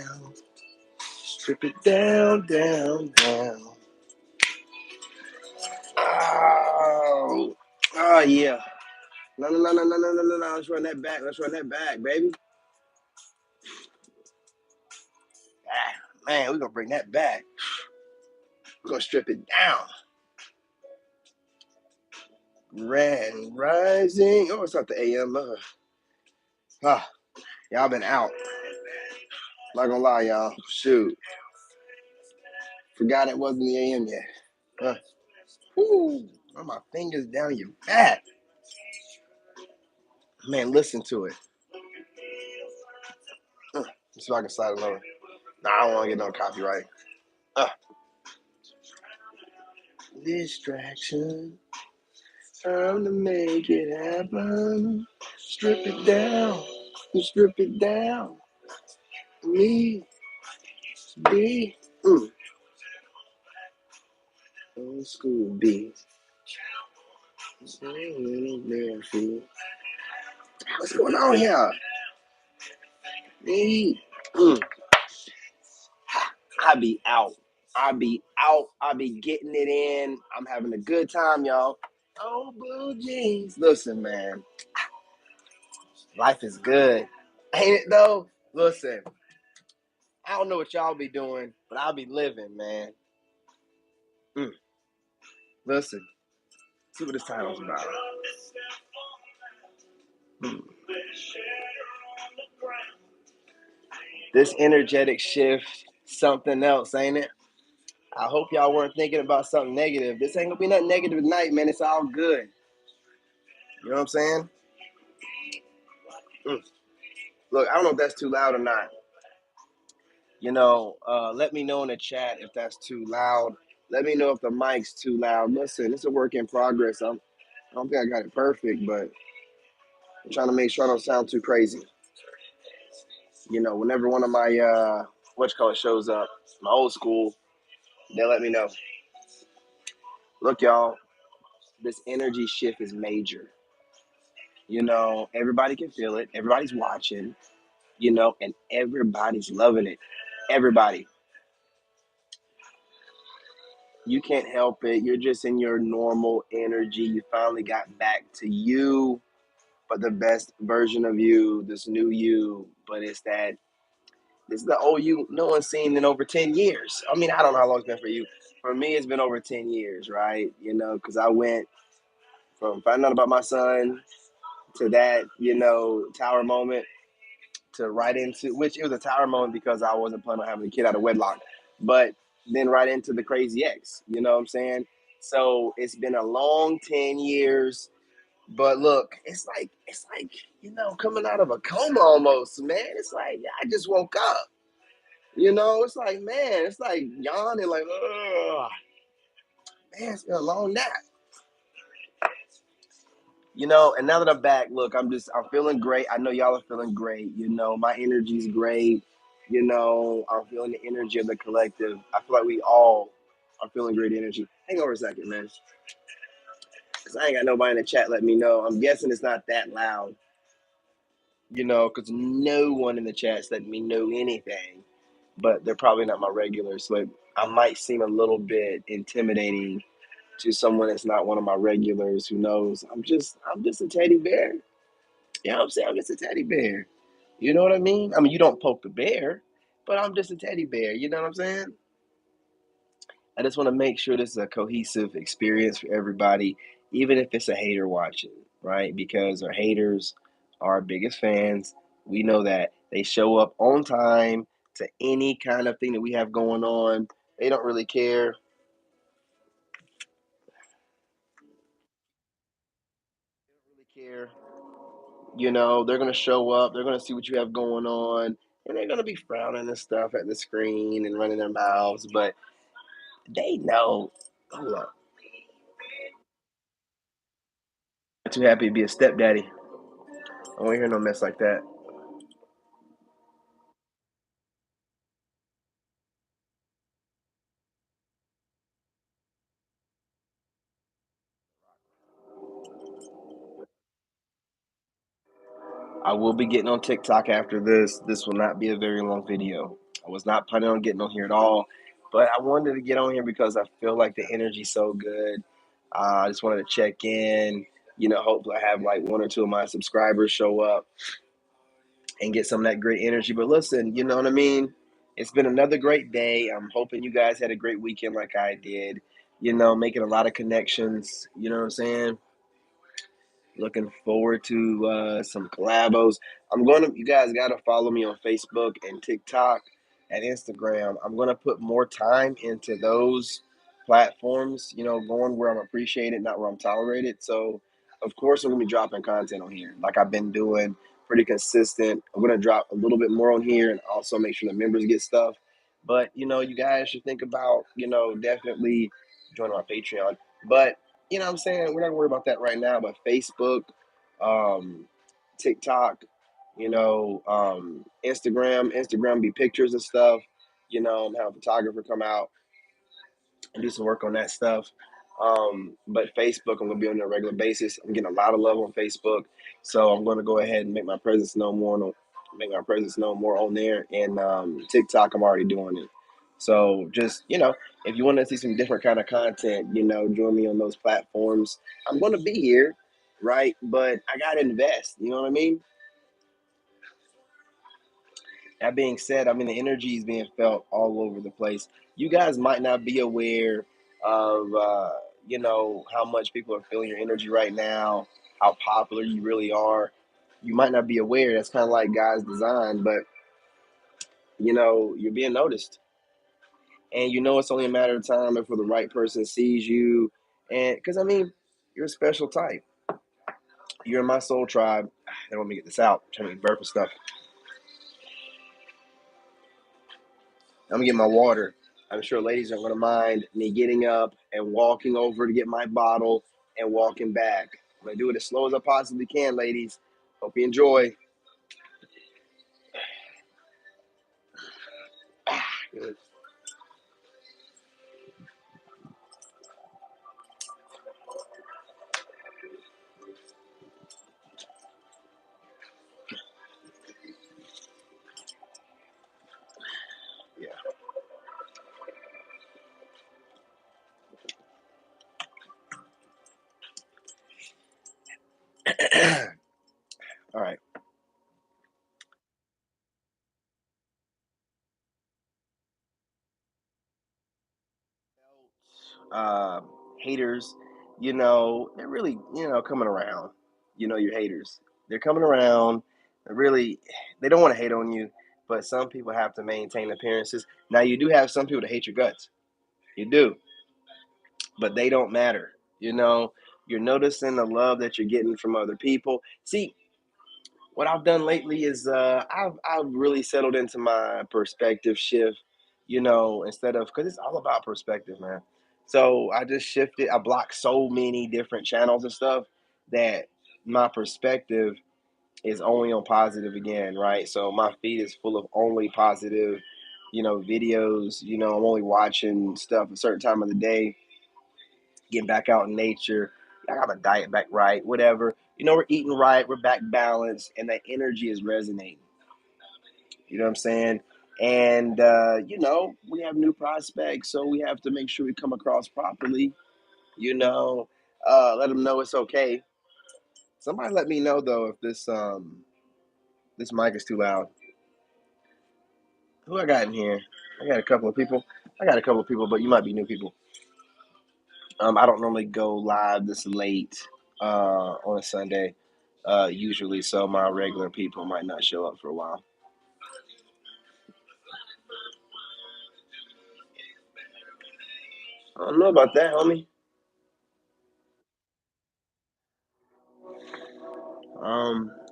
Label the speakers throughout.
Speaker 1: down. Strip it down, down, down. Oh, oh yeah. No, no, no, no, no, no, no, no, no. Let's run that back. Let's run that back, baby. Ah, man, we're gonna bring that back. We're gonna strip it down. Grand rising. Oh, it's not the AM. Y'all been out. Not gonna lie, y'all. Shoot. Forgot it wasn't the AM yet. Run my fingers down your back. Man, listen to it. So I can slide it over. Nah, I don't want to get no copyright. Distraction. Time to make it happen. Strip it down. Strip it down. Me. B. Old school B. What's going on here? Me. I be out. I be out. I be getting it in. I'm having a good time, y'all. Oh, blue jeans. Listen, man. Life is good. Ain't it though? Listen. I don't know what y'all be doing, but I'll be living, man. Listen. See what this title's about. This energetic shift, something else, ain't it? I hope y'all weren't thinking about something negative. This ain't gonna be nothing negative tonight, man. It's all good. You know what I'm saying? Look, I don't know if that's too loud or not. Let me know in the chat if that's too loud. Let me know if the mic's too loud. Listen, it's a work in progress. I don't think I got it perfect, but I'm trying to make sure I don't sound too crazy. Whenever one of my shows up, my old school, they let me know. Look, y'all, this energy shift is major. Everybody can feel it. Everybody's watching, and everybody's loving it. Everybody. You can't help it. You're just in your normal energy. You finally got back to you, but the best version of you, this new you. But this is the old you no one's seen in over 10 years. I mean, I don't know how long it's been for you. For me, it's been over 10 years, right? Because I went from finding out about my son to that, tower moment to right into, which it was a tower moment because I wasn't planning on having a kid out of wedlock, but then right into the crazy ex, you know what I'm saying? So it's been a long 10 years, but look, it's like, coming out of a coma almost, man. It's like, I just woke up, it's like, man, it's like yawning, like, ugh, man, it's been a long nap. And now that I'm back, look, I'm feeling great. I know y'all are feeling great. My energy's great. I'm feeling the energy of the collective. I feel like we all are feeling great energy. Hang over a second, man. Because I ain't got nobody in the chat let me know. I'm guessing it's not that loud, because no one in the chat's letting me know anything. But they're probably not my regulars. So I might seem a little bit intimidating to someone that's not one of my regulars who knows I'm just a teddy bear. You know what I'm saying? I'm just a teddy bear. You know what I mean? I mean, you don't poke the bear, but I'm just a teddy bear. You know what I'm saying? I just want to make sure this is a cohesive experience for everybody, even if it's a hater watching, right? Because our haters are our biggest fans. We know that they show up on time to any kind of thing that we have going on. They don't really care. They don't really care. They're going to show up, they're going to see what you have going on, and they're going to be frowning and stuff at the screen and running their mouths, but they know. Hold up. I'm too happy to be a stepdaddy. I don't want to hear no mess like that. I will be getting on TikTok after this. This will not be a very long video. I was not planning on getting on here at all, but I wanted to get on here because I feel like the energy's so good. I just wanted to check in. Hopefully I have like one or two of my subscribers show up and get some of that great energy. But listen, you know what I mean? It's been another great day. I'm hoping you guys had a great weekend like I did. Making a lot of connections. You know what I'm saying? Looking forward to some collabos. You guys got to follow me on Facebook and TikTok and Instagram. I'm going to put more time into those platforms, going where I'm appreciated, not where I'm tolerated. So, of course, I'm going to be dropping content on here like I've been doing, pretty consistent. I'm going to drop a little bit more on here and also make sure the members get stuff. But, you guys should think about, definitely joining my Patreon. But what I'm saying? We're not gonna worry about that right now, but Facebook, um, TikTok, Instagram be pictures and stuff. Have a photographer come out and do some work on that stuff. But Facebook, I'm gonna be on a regular basis. I'm getting a lot of love on Facebook, so I'm gonna go ahead and make my presence known more on there. And TikTok, I'm already doing it. So just if you want to see some different kind of content, join me on those platforms. I'm gonna be here, right? But I gotta invest. You know what I mean? That being said, I mean the energy is being felt all over the place. You guys might not be aware of how much people are feeling your energy right now, how popular you really are. You might not be aware. That's kind of like God's design, but you're being noticed, and it's only a matter of time before the right person sees you. And because I mean, you're a special type. You're in my soul tribe. They want me to get this out. I'm trying to burp and stuff. I'm gonna get my water. I'm sure ladies aren't gonna mind me getting up and walking over to get my bottle and walking back. I'm gonna do it as slow as I possibly can, ladies. Hope you enjoy. Good. Yeah. All right. Uh, Haters, they're really, coming around. Your haters. They're coming around. They don't want to hate on you, but some people have to maintain appearances. Now, you do have some people that hate your guts. You do, but they don't matter. You're noticing the love that you're getting from other people. See, what I've done lately is I've really settled into my perspective shift. Instead of because it's all about perspective, man. So I just shifted. I blocked so many different channels and stuff that my perspective is only on positive again, right? So my feed is full of only positive, videos. I'm only watching stuff a certain time of the day, getting back out in nature. I got my diet back right, whatever. We're eating right, we're back balanced, and that energy is resonating. You know what I'm saying? And we have new prospects, so we have to make sure we come across properly. Let them know it's okay. Somebody let me know though if this mic is too loud. Who I got in here? I got a couple of people. But you might be new people. I don't normally go live this late on a Sunday, usually, so my regular people might not show up for a while. I don't know about that, homie.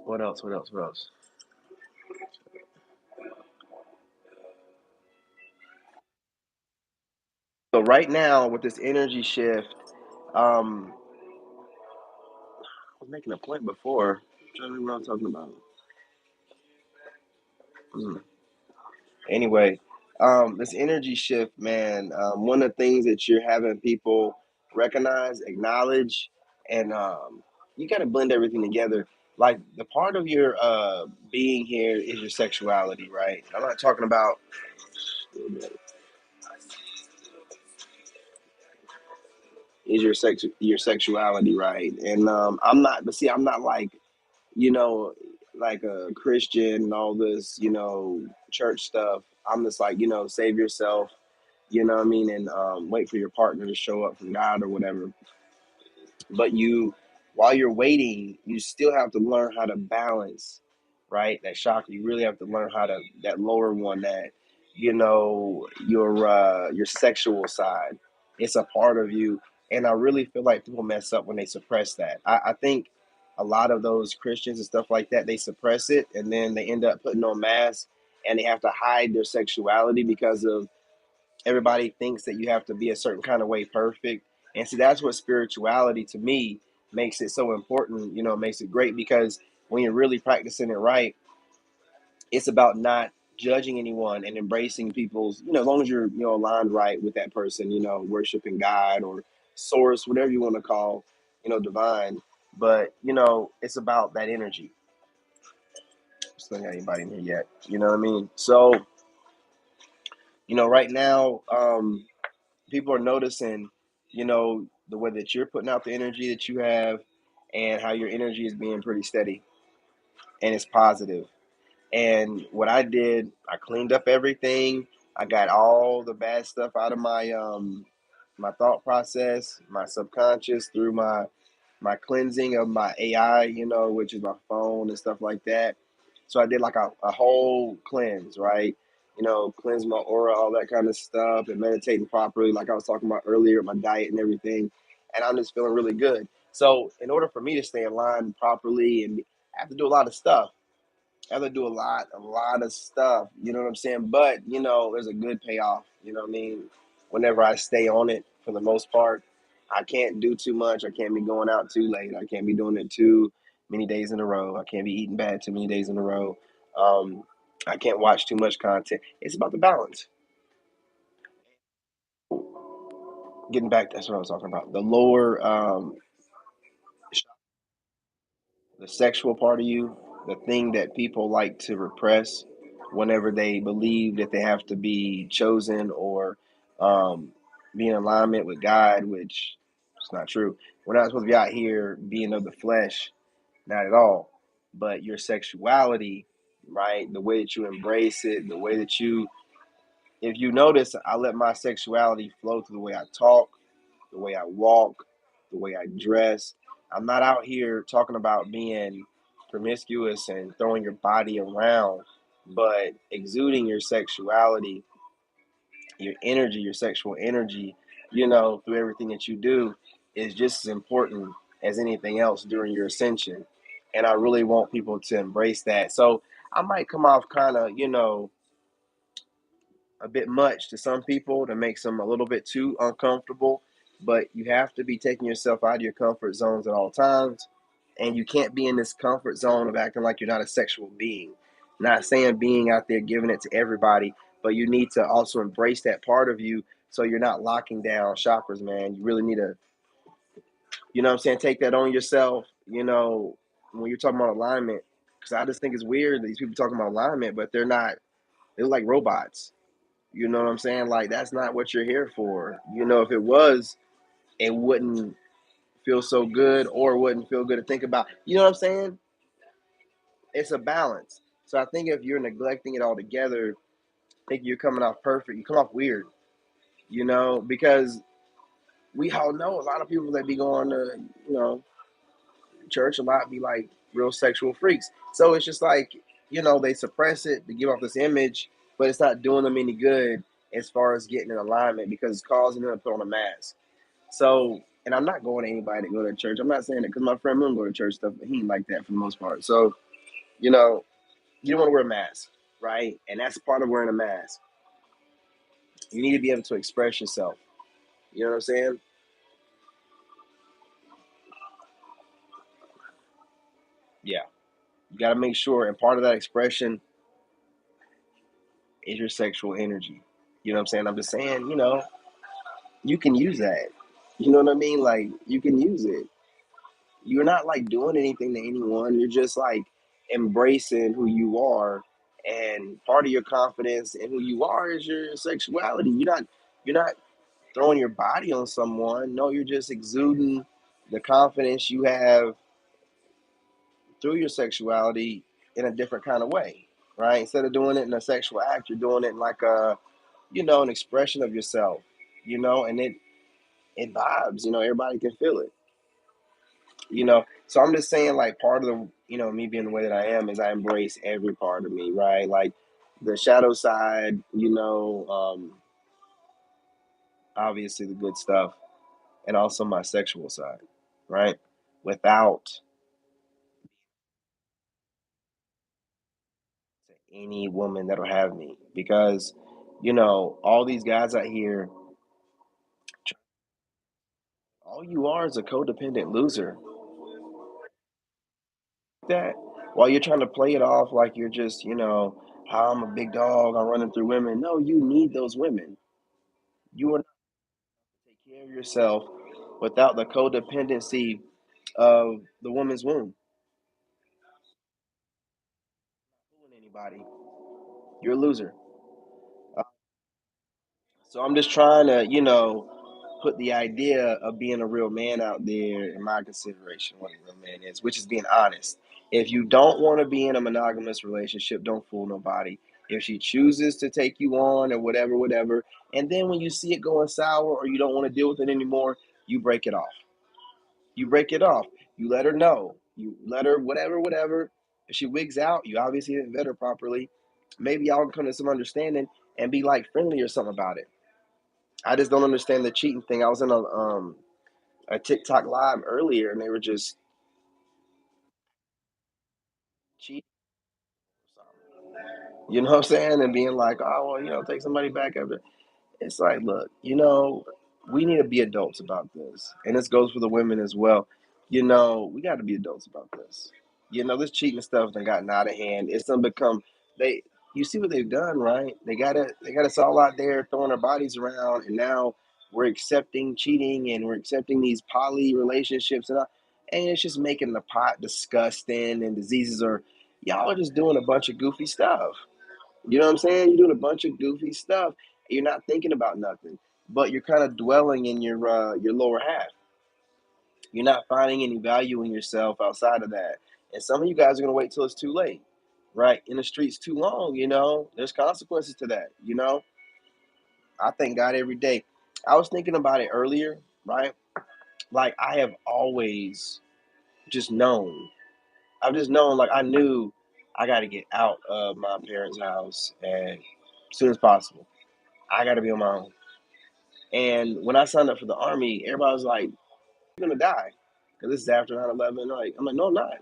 Speaker 1: What else? What else? What else? So right now with this energy shift, I was making a point before. I'm trying to remember what I'm talking about. Hmm. Anyway, this energy shift, man. One of the things that you're having people recognize, acknowledge, and you got to blend everything together. Like the part of your being here is your sexuality, right? I'm not talking about Is your sexuality, right? And I'm not, but see, I'm not like, you know, like a Christian and all this, church stuff. I'm just like, save yourself, what I mean, and wait for your partner to show up from God or whatever. But while you're waiting, you still have to learn how to balance, right? That chakra. You really have to learn how to that lower one, that your sexual side. It's a part of you, and I really feel like people mess up when they suppress that. I think a lot of those Christians and stuff like that, they suppress it, and then they end up putting on masks, and they have to hide their sexuality because of everybody thinks that you have to be a certain kind of way perfect. And see, that's what spirituality to me makes it so important, makes it great, because when you're really practicing it right, it's about not judging anyone and embracing people's, as long as you're, aligned right with that person, worshiping God or source, whatever you want to call, divine. But, it's about that energy. Still got anybody in here yet? You know what I mean? So, right now, people are noticing, the way that you're putting out the energy that you have, and how your energy is being pretty steady and it's positive. And what I did, I cleaned up everything. I got all the bad stuff out of my thought process, my subconscious, through my cleansing of my AI, which is my phone and stuff like that. So I did like a whole cleanse, right? Cleanse my aura, all that kind of stuff, and meditating properly, like I was talking about earlier, my diet and everything. And I'm just feeling really good. So in order for me to stay in line properly, and I have to do a lot of stuff. I have to do a lot of stuff. You know what I'm saying? But there's a good payoff. You know what I mean? Whenever I stay on it, for the most part, I can't do too much. I can't be going out too late. I can't be doing it too many days in a row. I can't be eating bad too many days in a row. Um, I can't watch too much content. It's about the balance. Getting back, that's what I was talking about. The lower the sexual part of you, the thing that people like to repress whenever they believe that they have to be chosen, or um, be in alignment with God, which is not true. We're not supposed to be out here being of the flesh, not at all. But your sexuality, right? The way that you embrace it, the way that if you notice, I let my sexuality flow through the way I talk, the way I walk, the way I dress. I'm not out here talking about being promiscuous and throwing your body around, but exuding your sexuality, your energy, your sexual energy, through everything that you do, is just as important as anything else during your ascension. And I really want people to embrace that. So I might come off kind of, a bit much to some people, to make them a little bit too uncomfortable. But you have to be taking yourself out of your comfort zones at all times. And you can't be in this comfort zone of acting like you're not a sexual being. Not saying being out there giving it to everybody, but you need to also embrace that part of you, so you're not locking down chakras, man. You really need to, what I'm saying, take that on yourself, when you're talking about alignment. Because I just think it's weird that these people talking about alignment, but they're not, they're like robots. You know what I'm saying? Like, that's not what you're here for. If it was, it wouldn't feel so good, or wouldn't feel good to think about. You know what I'm saying? It's a balance. So I think if you're neglecting it altogether, I think you're coming off perfect. You come off weird, because we all know a lot of people that be going to, church a lot, be like real sexual freaks. So it's just like, they suppress it to give off this image, but it's not doing them any good as far as getting in alignment, because it's causing them to put on a mask. So, and I'm not going to anybody to go to church. I'm not saying that, because my friend Moon go to church stuff, but he ain't like that for the most part. So, you know, you don't want to wear a mask, right? And that's part of wearing a mask. You need to be able to express yourself. You know what I'm saying? Yeah. You got to make sure, and part of that expression is your sexual energy. You know what I'm saying? I'm just saying, you can use that. You know what I mean? Like, you can use it. You're not like doing anything to anyone. You're just like embracing who you are, And part of your confidence and who you are is your sexuality. You're not throwing your body on someone. No, you're just exuding the confidence you have through your sexuality in a different kind of way, right? Instead of doing it in a sexual act, you're doing it in like a, an expression of yourself, and it vibes, everybody can feel it, So I'm just saying, like, part of the, me being the way that I am is I embrace every part of me, right? Like the shadow side, obviously the good stuff, and also my sexual side, right? Without any woman that'll have me, because all these guys out here, all you are is a codependent loser. That while you're trying to play it off like you're just, how I'm a big dog, I'm running through women. No, you need those women. You are not take care of yourself without the codependency of the woman's womb. Fooling anybody, you're a loser. Uh, So I'm just trying to, put the idea of being a real man out there in my consideration, what a real man is, which is being honest. If you don't want to be in a monogamous relationship, don't fool nobody. If she chooses to take you on or whatever, whatever, and then when you see it going sour or you don't want to deal with it anymore, you break it off. You break it off. You let her know. You let her whatever, whatever. If she wigs out, you obviously didn't vet her properly. Maybe y'all can come to some understanding and be like friendly or something about it. I just don't understand the cheating thing. I was in a TikTok live earlier, and they were just cheating. You know what I'm saying? And being like, oh, well, take somebody back after. It's like, look, we need to be adults about this. And this goes for the women as well. We got to be adults about this. This cheating stuff done gotten out of hand. It's done become, they, you see what they've done, right? They got us all out there throwing our bodies around. And now we're accepting cheating and we're accepting these poly relationships. And it's just making the pot disgusting, and diseases are, y'all are just doing a bunch of goofy stuff. You know what I'm saying? You're doing a bunch of goofy stuff. You're not thinking about nothing, but you're kind of dwelling in your lower half. You're not finding any value in yourself outside of that. And some of you guys are gonna wait till it's too late, right? In the streets too long. There's consequences to that. I thank God every day. I was thinking about it earlier, right? Like I have always just known. I've just known, like I knew I got to get out of my parents' house as soon as possible. I got to be on my own. And when I signed up for the army, everybody was like, "You're gonna die," because this is after 9/11. Like, I'm like, "No, I'm not.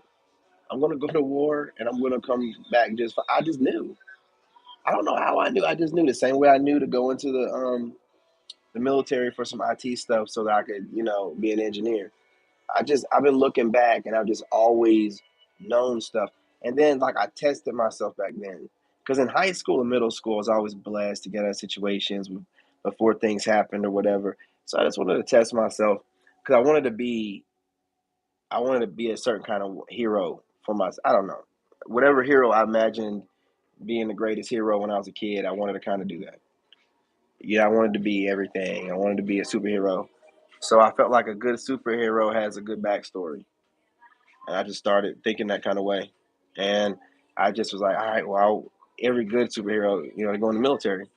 Speaker 1: I'm gonna go to war and I'm gonna come back just." I just knew. I don't know how I knew. I just knew the same way I knew to go into the military for some IT stuff so that I could, be an engineer. I've been looking back and I've just always known stuff. And then like I tested myself back then. Because in high school and middle school, I was always blessed to get out of situations before things happened or whatever. So I just wanted to test myself because I wanted to be a certain kind of hero for myself. I don't know. Whatever hero I imagined being the greatest hero when I was a kid, I wanted to kind of do that. Yeah, I wanted to be everything. I wanted to be a superhero. So I felt like a good superhero has a good backstory. And I just started thinking that kind of way. And I just was like, all right, well, every good superhero, they go in the military,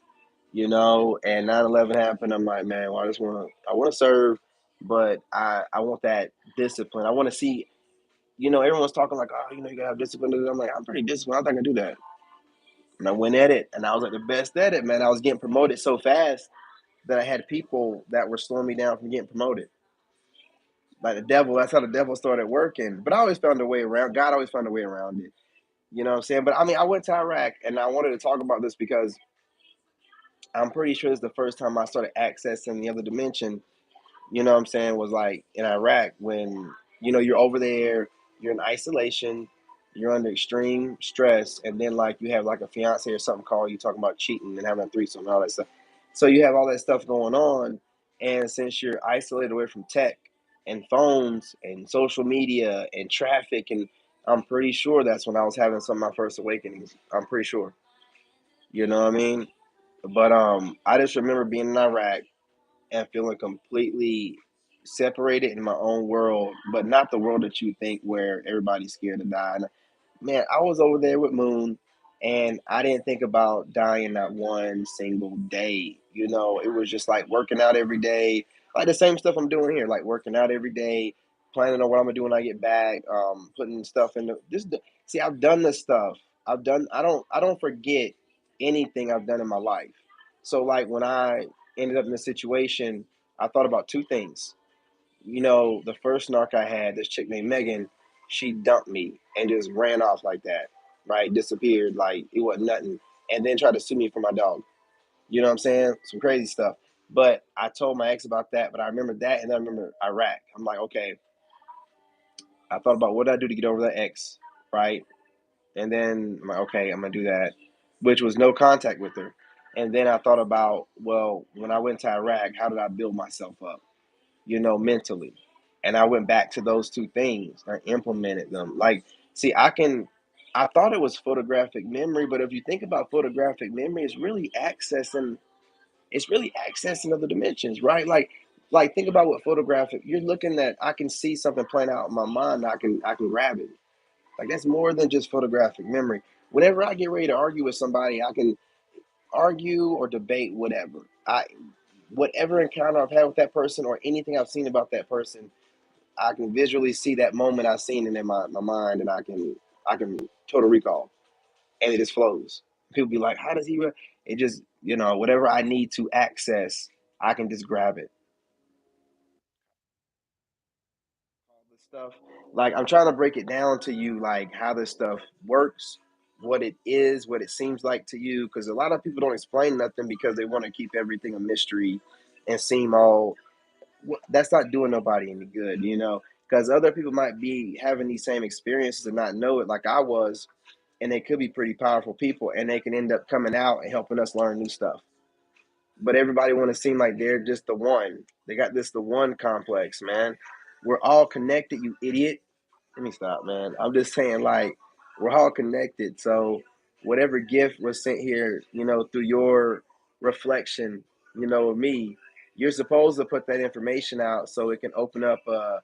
Speaker 1: and 9/11 happened. I'm like, man, well, I want to serve, but I want that discipline. I want to see, everyone's talking like, oh, you gotta have discipline. I'm like, I'm pretty disciplined. I think I can do that. And I went at it and I was like the best at it, man. I was getting promoted so fast that I had people that were slowing me down from getting promoted. Like the devil, that's how the devil started working. But I always found a way around. God always found a way around it. You know what I'm saying? But I mean, I went to Iraq and I wanted to talk about this because I'm pretty sure it's the first time I started accessing the other dimension, what I'm saying, was like in Iraq when, you're over there, you're in isolation, you're under extreme stress, and then like you have like a fiance or something called you talking about cheating and having a threesome and all that stuff. So you have all that stuff going on, and since you're isolated away from tech and phones and social media and traffic, and I'm pretty sure that's when I was having some of my first awakenings. I'm pretty sure. You know what I mean? But I just remember being in Iraq and feeling completely separated in my own world, but not the world that you think where everybody's scared to die. And man, I was over there with Moon, and I didn't think about dying not one single day. You know, it was just like working out every day, like the same stuff I'm doing here, like working out every day, planning on what I'm gonna do when I get back, putting stuff in the this. See, I've done this stuff. I've done. I don't forget anything I've done in my life. So like when I ended up in this situation, I thought about two things. You know, the first narc I had, this chick named Megan, she dumped me and just ran off like that, right? Disappeared like it wasn't nothing, and then tried to sue me for my dog. You know what I'm saying? Some crazy stuff. But I told my ex about that, but I remember that, and then I remember Iraq. I'm like, okay, I thought about what did I do to get over that ex, right? And then I'm like, okay, I'm gonna do that, which was no contact with her. And then I thought about, well, when I went to Iraq, how did I build myself up? You know, mentally. And I went back to those two things. I implemented them. Like, see, I thought it was photographic memory, but if you think about photographic memory, it's really accessing other dimensions, right? Like think about what photographic you're looking at. I can see something playing out in my mind. I can grab it. Like that's more than just photographic memory. Whenever I get ready to argue with somebody, I can argue or debate whatever encounter I've had with that person or anything I've seen about that person, I can visually see that moment I've seen it in my mind, and I can total recall, and it just flows. People be like, "How does he?" It just whatever I need to access, I can just grab it. All this stuff, like I'm trying to break it down to you, like how this stuff works, what it is, what it seems like to you, because a lot of people don't explain nothing because they want to keep everything a mystery and seem all that's not doing nobody any good, because other people might be having these same experiences and not know it like I was, and they could be pretty powerful people, and they can end up coming out and helping us learn new stuff. But everybody want to seem like they're just the one. They got this the one complex, man. We're all connected, you idiot. Let me stop, man. I'm just saying, like, we're all connected. So, whatever gift was sent here, through your reflection, of me, you're supposed to put that information out so it can open up a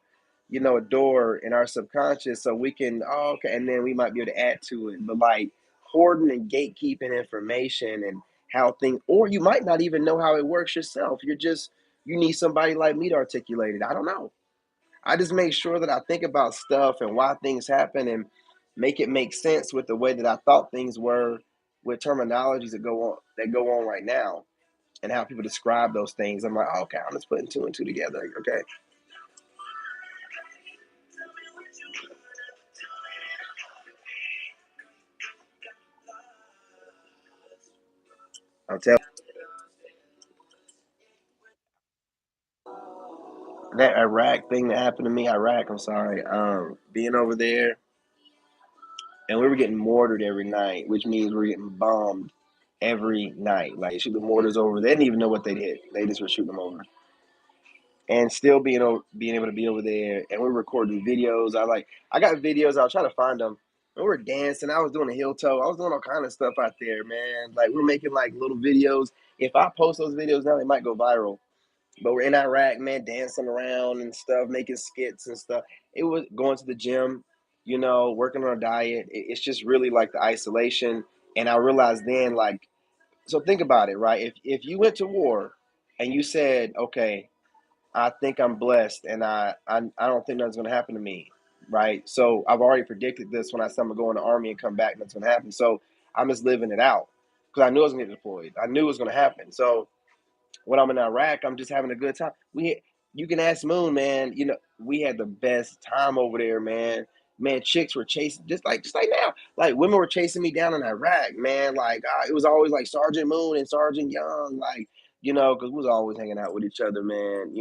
Speaker 1: door in our subconscious so we can, oh, okay, and then we might be able to add to it. But, like, hoarding and gatekeeping information and how things, or you might not even know how it works yourself. You need somebody like me to articulate it. I don't know. I just make sure that I think about stuff and why things happen and make it make sense with the way that I thought things were with terminologies that go on right now and how people describe those things. I'm like, oh, okay, I'm just putting two and two together. Okay, I'll tell that Iraq thing that happened to me. Iraq, I'm sorry. Being over there and we were getting mortared every night, which means we are getting bombed every night. Like shoot the mortars over. They didn't even know what they hit. They just were shooting them over. And still being able to be over there, and we're recording videos. I got videos. I'll try to find them. And we were dancing. I was doing a heel toe. I was doing all kind of stuff out there, man. Like we're making like little videos. If I post those videos now, they might go viral. But we're in Iraq, man, dancing around and stuff, making skits and stuff. It was going to the gym, working on a diet. It's just really like the isolation. And I realized then, like, so think about it, right? If you went to war and you said, okay, I think I'm blessed, and I don't think nothing's gonna happen to me, right? So I've already predicted this when I said I'm gonna go in the army and come back, and that's gonna happen. So I'm just living it out because I knew I was gonna get deployed. I knew it was gonna happen. So when I'm in Iraq, I'm just having a good time. You can ask Moon, man. We had the best time over there, man. Man, chicks were chasing just like now. Like women were chasing me down in Iraq, man. Like it was always like Sergeant Moon and Sergeant Young, like because we was always hanging out with each other, man.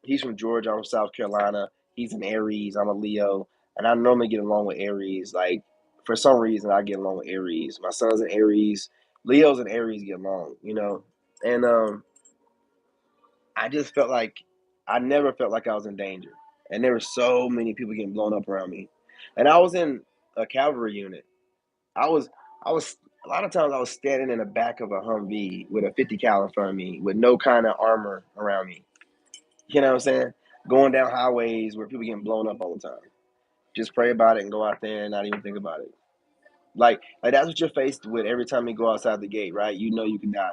Speaker 1: He's from Georgia. I'm from South Carolina. He's an Aries. I'm a Leo, and I normally get along with Aries. Like for some reason, I get along with Aries. My son's an Aries. Leos and Aries get along. And I just felt like I never felt like I was in danger, and there were so many people getting blown up around me, and I was in a cavalry unit. I was I was a lot of times I was standing in the back of a Humvee with a 50 cal in front of me with no kind of armor around me. You know what I'm saying? Going down highways where people getting blown up all the time. Just pray about it and go out there and not even think about it. Like that's what you're faced with every time you go outside the gate, right? You know you can die.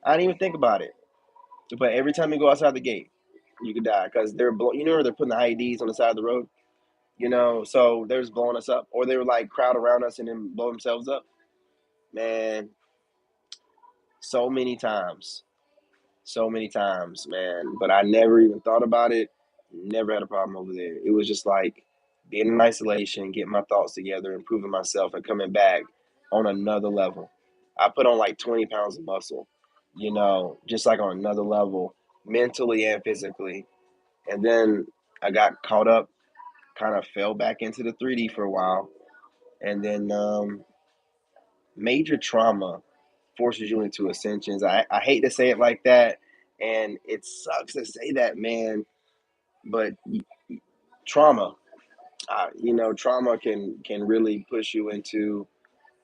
Speaker 1: I didn't even think about it. But every time you go outside the gate, you can die because you know, they're putting the IEDs on the side of the road. You know, so they're just blowing us up, or they were like crowd around us and then blow themselves up. Man, so many times, so many times, man. But I never even thought about it. Never had a problem over there. It was just like being in isolation, getting my thoughts together, improving myself, and coming back on another level. I put on like 20 pounds of muscle, you know, just like on another level, mentally and physically. And then I got caught up, kind of fell back into the 3D for a while, and then major trauma forces you into ascensions. I hate to say it like that, and it sucks to say that, man. But trauma, you know, trauma can really push you into,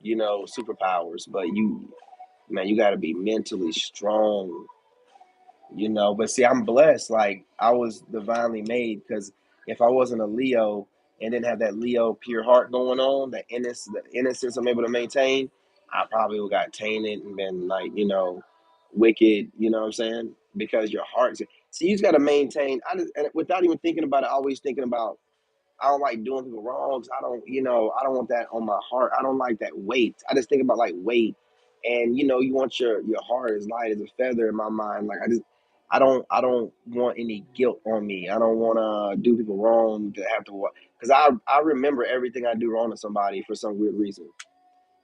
Speaker 1: you know, superpowers. But man, you got to be mentally strong, you know. But see, I'm blessed. Like I was divinely made because if I wasn't a Leo and didn't have that Leo pure heart going on, the innocence I'm able to maintain, I probably would got tainted and been like, you know, wicked. You know what I'm saying? Because your heart's see, you just got to maintain. I just and without even thinking about it, always thinking about I don't like doing people wrongs. I don't, you know, I don't want that on my heart. I don't like that weight. I just think about like weight, and you know, you want your heart as light as a feather in my mind. Like I don't want any guilt on me. I don't want to do people wrong to have to because I remember everything I do wrong to somebody for some weird reason,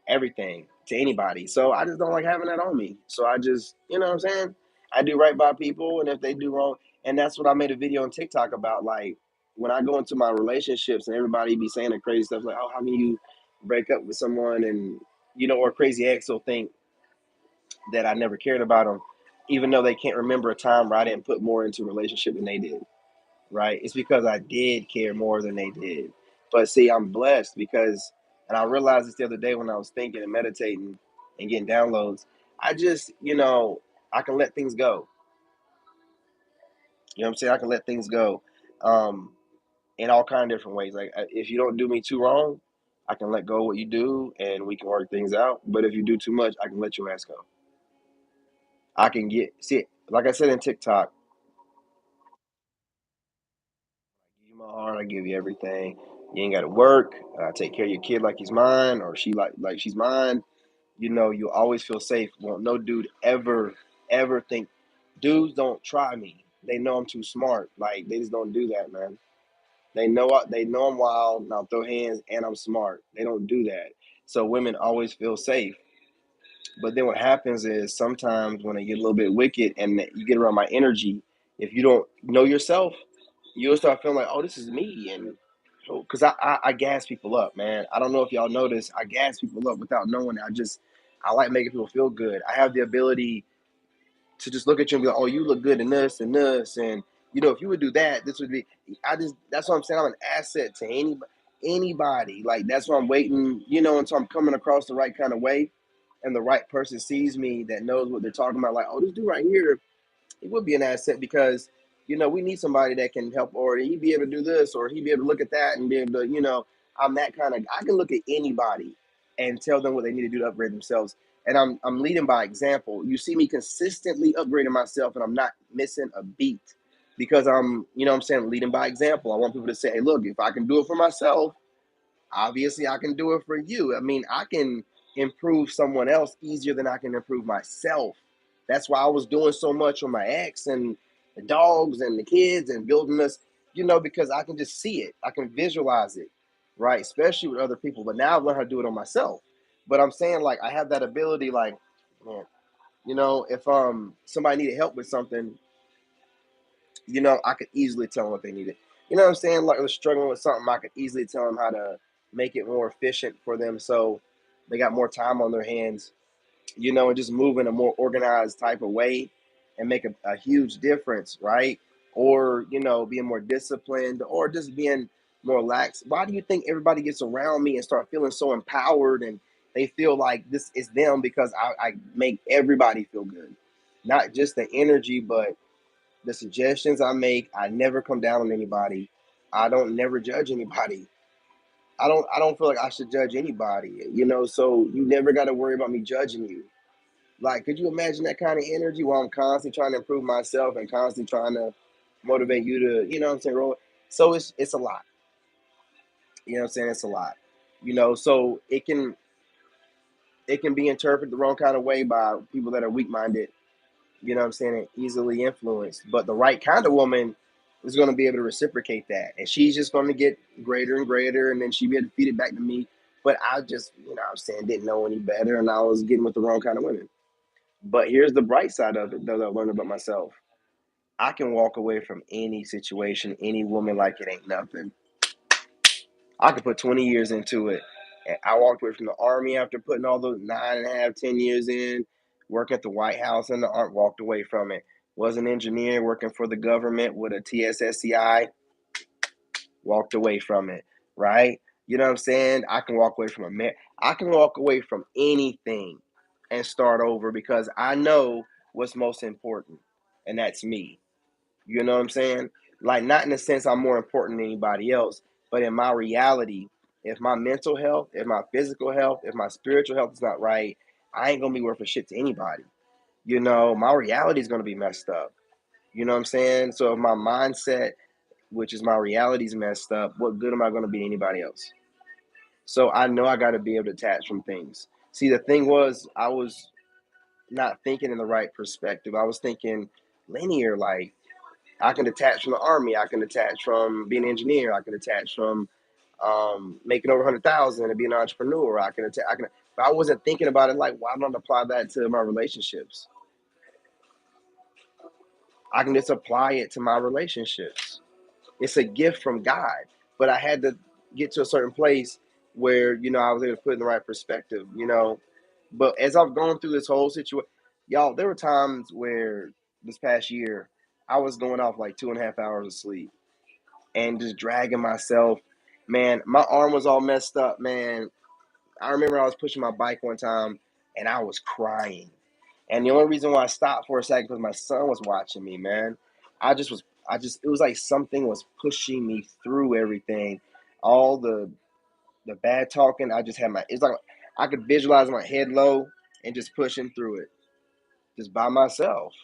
Speaker 1: everything to anybody. So I just don't like having that on me. So I just, you know what I'm saying? I do right by people, and if they do wrong, and that's what I made a video on TikTok about. Like when I go into my relationships, and everybody be saying the crazy stuff like, "Oh, how can you break up with someone?" and you know, or crazy ex will think that I never cared about them, even though they can't remember a time where I didn't put more into a relationship than they did, right? It's because I did care more than they did. But see, I'm blessed because, and I realized this the other day when I was thinking and meditating and getting downloads. I just, you know, I can let things go. You know what I'm saying? I can let things go, um, in all kind of different ways. Like if you don't do me too wrong, I can let go of what you do and we can work things out. But if you do too much, I can let your ass go. I can get see, like I said in TikTok, give you my heart, I give you everything. You ain't got to work. I take care of your kid like he's mine, or she like she's mine. You know, you always feel safe. Won't no dude ever think dudes don't try me. They know I'm too smart. Like they just don't do that, man. They know I'm wild and I'll throw hands and I'm smart. They don't do that. So women always feel safe. But then what happens is sometimes when they get a little bit wicked and you get around my energy, if you don't know yourself, you'll start feeling like, oh, this is me. And because I gas people up, man. I don't know if y'all notice, I gas people up without knowing it. I like making people feel good. I have the ability to just look at you and be like, oh, you look good in this and this. And, you know, if you would do that, this would be, that's what I'm saying. I'm an asset to anybody. Like, that's why I'm waiting, you know, until I'm coming across the right kind of way and the right person sees me that knows what they're talking about. Like, oh, this dude right here, it would be an asset because you know we need somebody that can help, or he'd be able to do this, or he'd be able to look at that and be able to, you know, I'm that kind of. I can look at anybody and tell them what they need to do to upgrade themselves, and I'm leading by example. You see me consistently upgrading myself, and I'm not missing a beat because I'm, you know, what I'm saying leading by example. I want people to say, hey, look, if I can do it for myself, obviously I can do it for you. I mean, I can improve someone else easier than I can improve myself. That's why I was doing so much with my ex and the dogs and the kids and building this, you know, because I can just see it. I can visualize it, right? Especially with other people. But now I've learned how to do it on myself. But I'm saying like I have that ability, like, man, you know, if somebody needed help with something, you know, I could easily tell them what they needed. You know what I'm saying? Like they're struggling with something, I could easily tell them how to make it more efficient for them so they got more time on their hands, you know, and just move in a more organized type of way and make a huge difference, right? Or, you know, being more disciplined or just being more lax. Why do you think everybody gets around me and start feeling so empowered and they feel like this is them because I make everybody feel good? Not just the energy, but the suggestions I make. I never come down on anybody. I don't never judge anybody. I don't feel like I should judge anybody, so you never got to worry about me judging you. Like, could you imagine that kind of energy while I'm constantly trying to improve myself and constantly trying to motivate you to, what I'm saying, roll? So it's a lot. You know what I'm saying? It's a lot. So it can be interpreted the wrong kind of way by people that are weak minded, you know what I'm saying, and easily influenced. But the right kind of woman is going to be able to reciprocate that. And she's just going to get greater and greater. And then she'll be able to feed it back to me. But I just, what I'm saying, didn't know any better. And I was getting with the wrong kind of women. But here's the bright side of it, though, that I learned about myself. I can walk away from any situation, any woman like it ain't nothing. I could put 20 years into it. And I walked away from the army after putting all those 9.5, 10 years in, working at the White House and the art, walked away from it. Was an engineer working for the government with a TSSCI, walked away from it, right? You know what I'm saying? I can walk away from I can walk away from anything and start over because I know what's most important, and that's me. You know what I'm saying? Like, not in the sense I'm more important than anybody else, but in my reality, if my mental health, if my physical health, if my spiritual health is not right, I ain't gonna be worth a shit to anybody. My reality is gonna be messed up. You know what I'm saying? So if my mindset, which is my reality, is messed up, what good am I gonna be to anybody else? So I know I gotta be able to detach from things. See, the thing was, I was not thinking in the right perspective. I was thinking linear, like I can detach from the army. I can detach from being an engineer. I can detach from making over 100,000 and being an entrepreneur. I can attach. But I wasn't thinking about it like, why don't I apply that to my relationships? I can just apply it to my relationships. It's a gift from God, but I had to get to a certain place where I was able to put it in the right perspective. But as I've gone through this whole situation, y'all, there were times where this past year I was going off like 2.5 hours of sleep and just dragging myself. Man, my arm was all messed up, man. I remember I was pushing my bike one time and I was crying. And the only reason why I stopped for a second was my son was watching me, man. It was like something was pushing me through everything. All the bad talking, it's like I could visualize my head low and just pushing through it, just by myself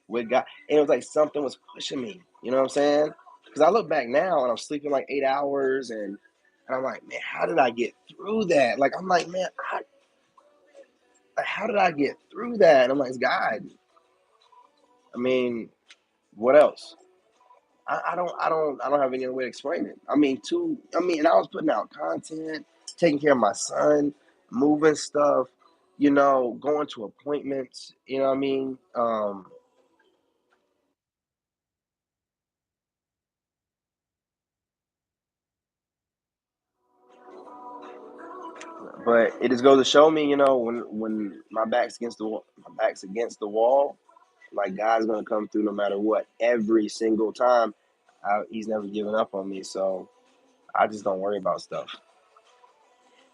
Speaker 1: with God. And it was like something was pushing me. You know what I'm saying? Because I look back now and I'm sleeping like 8 hours, and I'm like, man, how did I get through that? Like, I'm like, man, how did I get through that? And I'm like, it's God. I mean, what else? I don't have any other way to explain it. And I was putting out content, taking care of my son, moving stuff, going to appointments. You know what I mean? But it just goes to show me, when my back's against the wall, like God's gonna come through no matter what, every single time. He's never given up on me, so I just don't worry about stuff.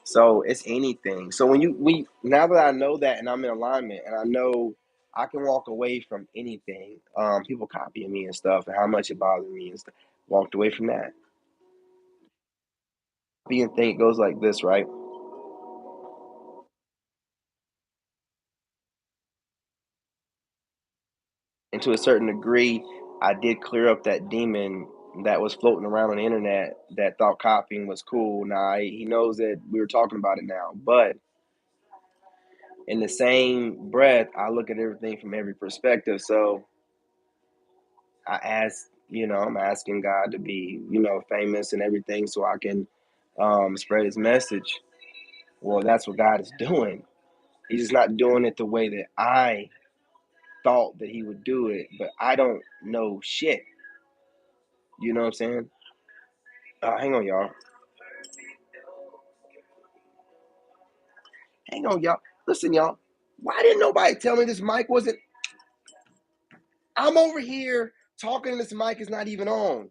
Speaker 1: So it's anything. So when we now that I know that and I'm in alignment and I know I can walk away from anything, people copying me and stuff and how much it bothered me and stuff, walked away from that. Being thing goes like this, right? And to a certain degree, I did clear up that demon that was floating around on the internet that thought copying was cool. Now he knows that we were talking about it now, but in the same breath, I look at everything from every perspective. So I'm asking God to be, famous and everything so I can spread his message. Well, that's what God is doing. He's just not doing it the way that I thought that he would do it, but I don't know shit. You know what I'm saying? Hang on, y'all. Hang on, y'all. Listen, y'all. Why didn't nobody tell me this mic wasn't? I'm over here talking and this mic is not even on.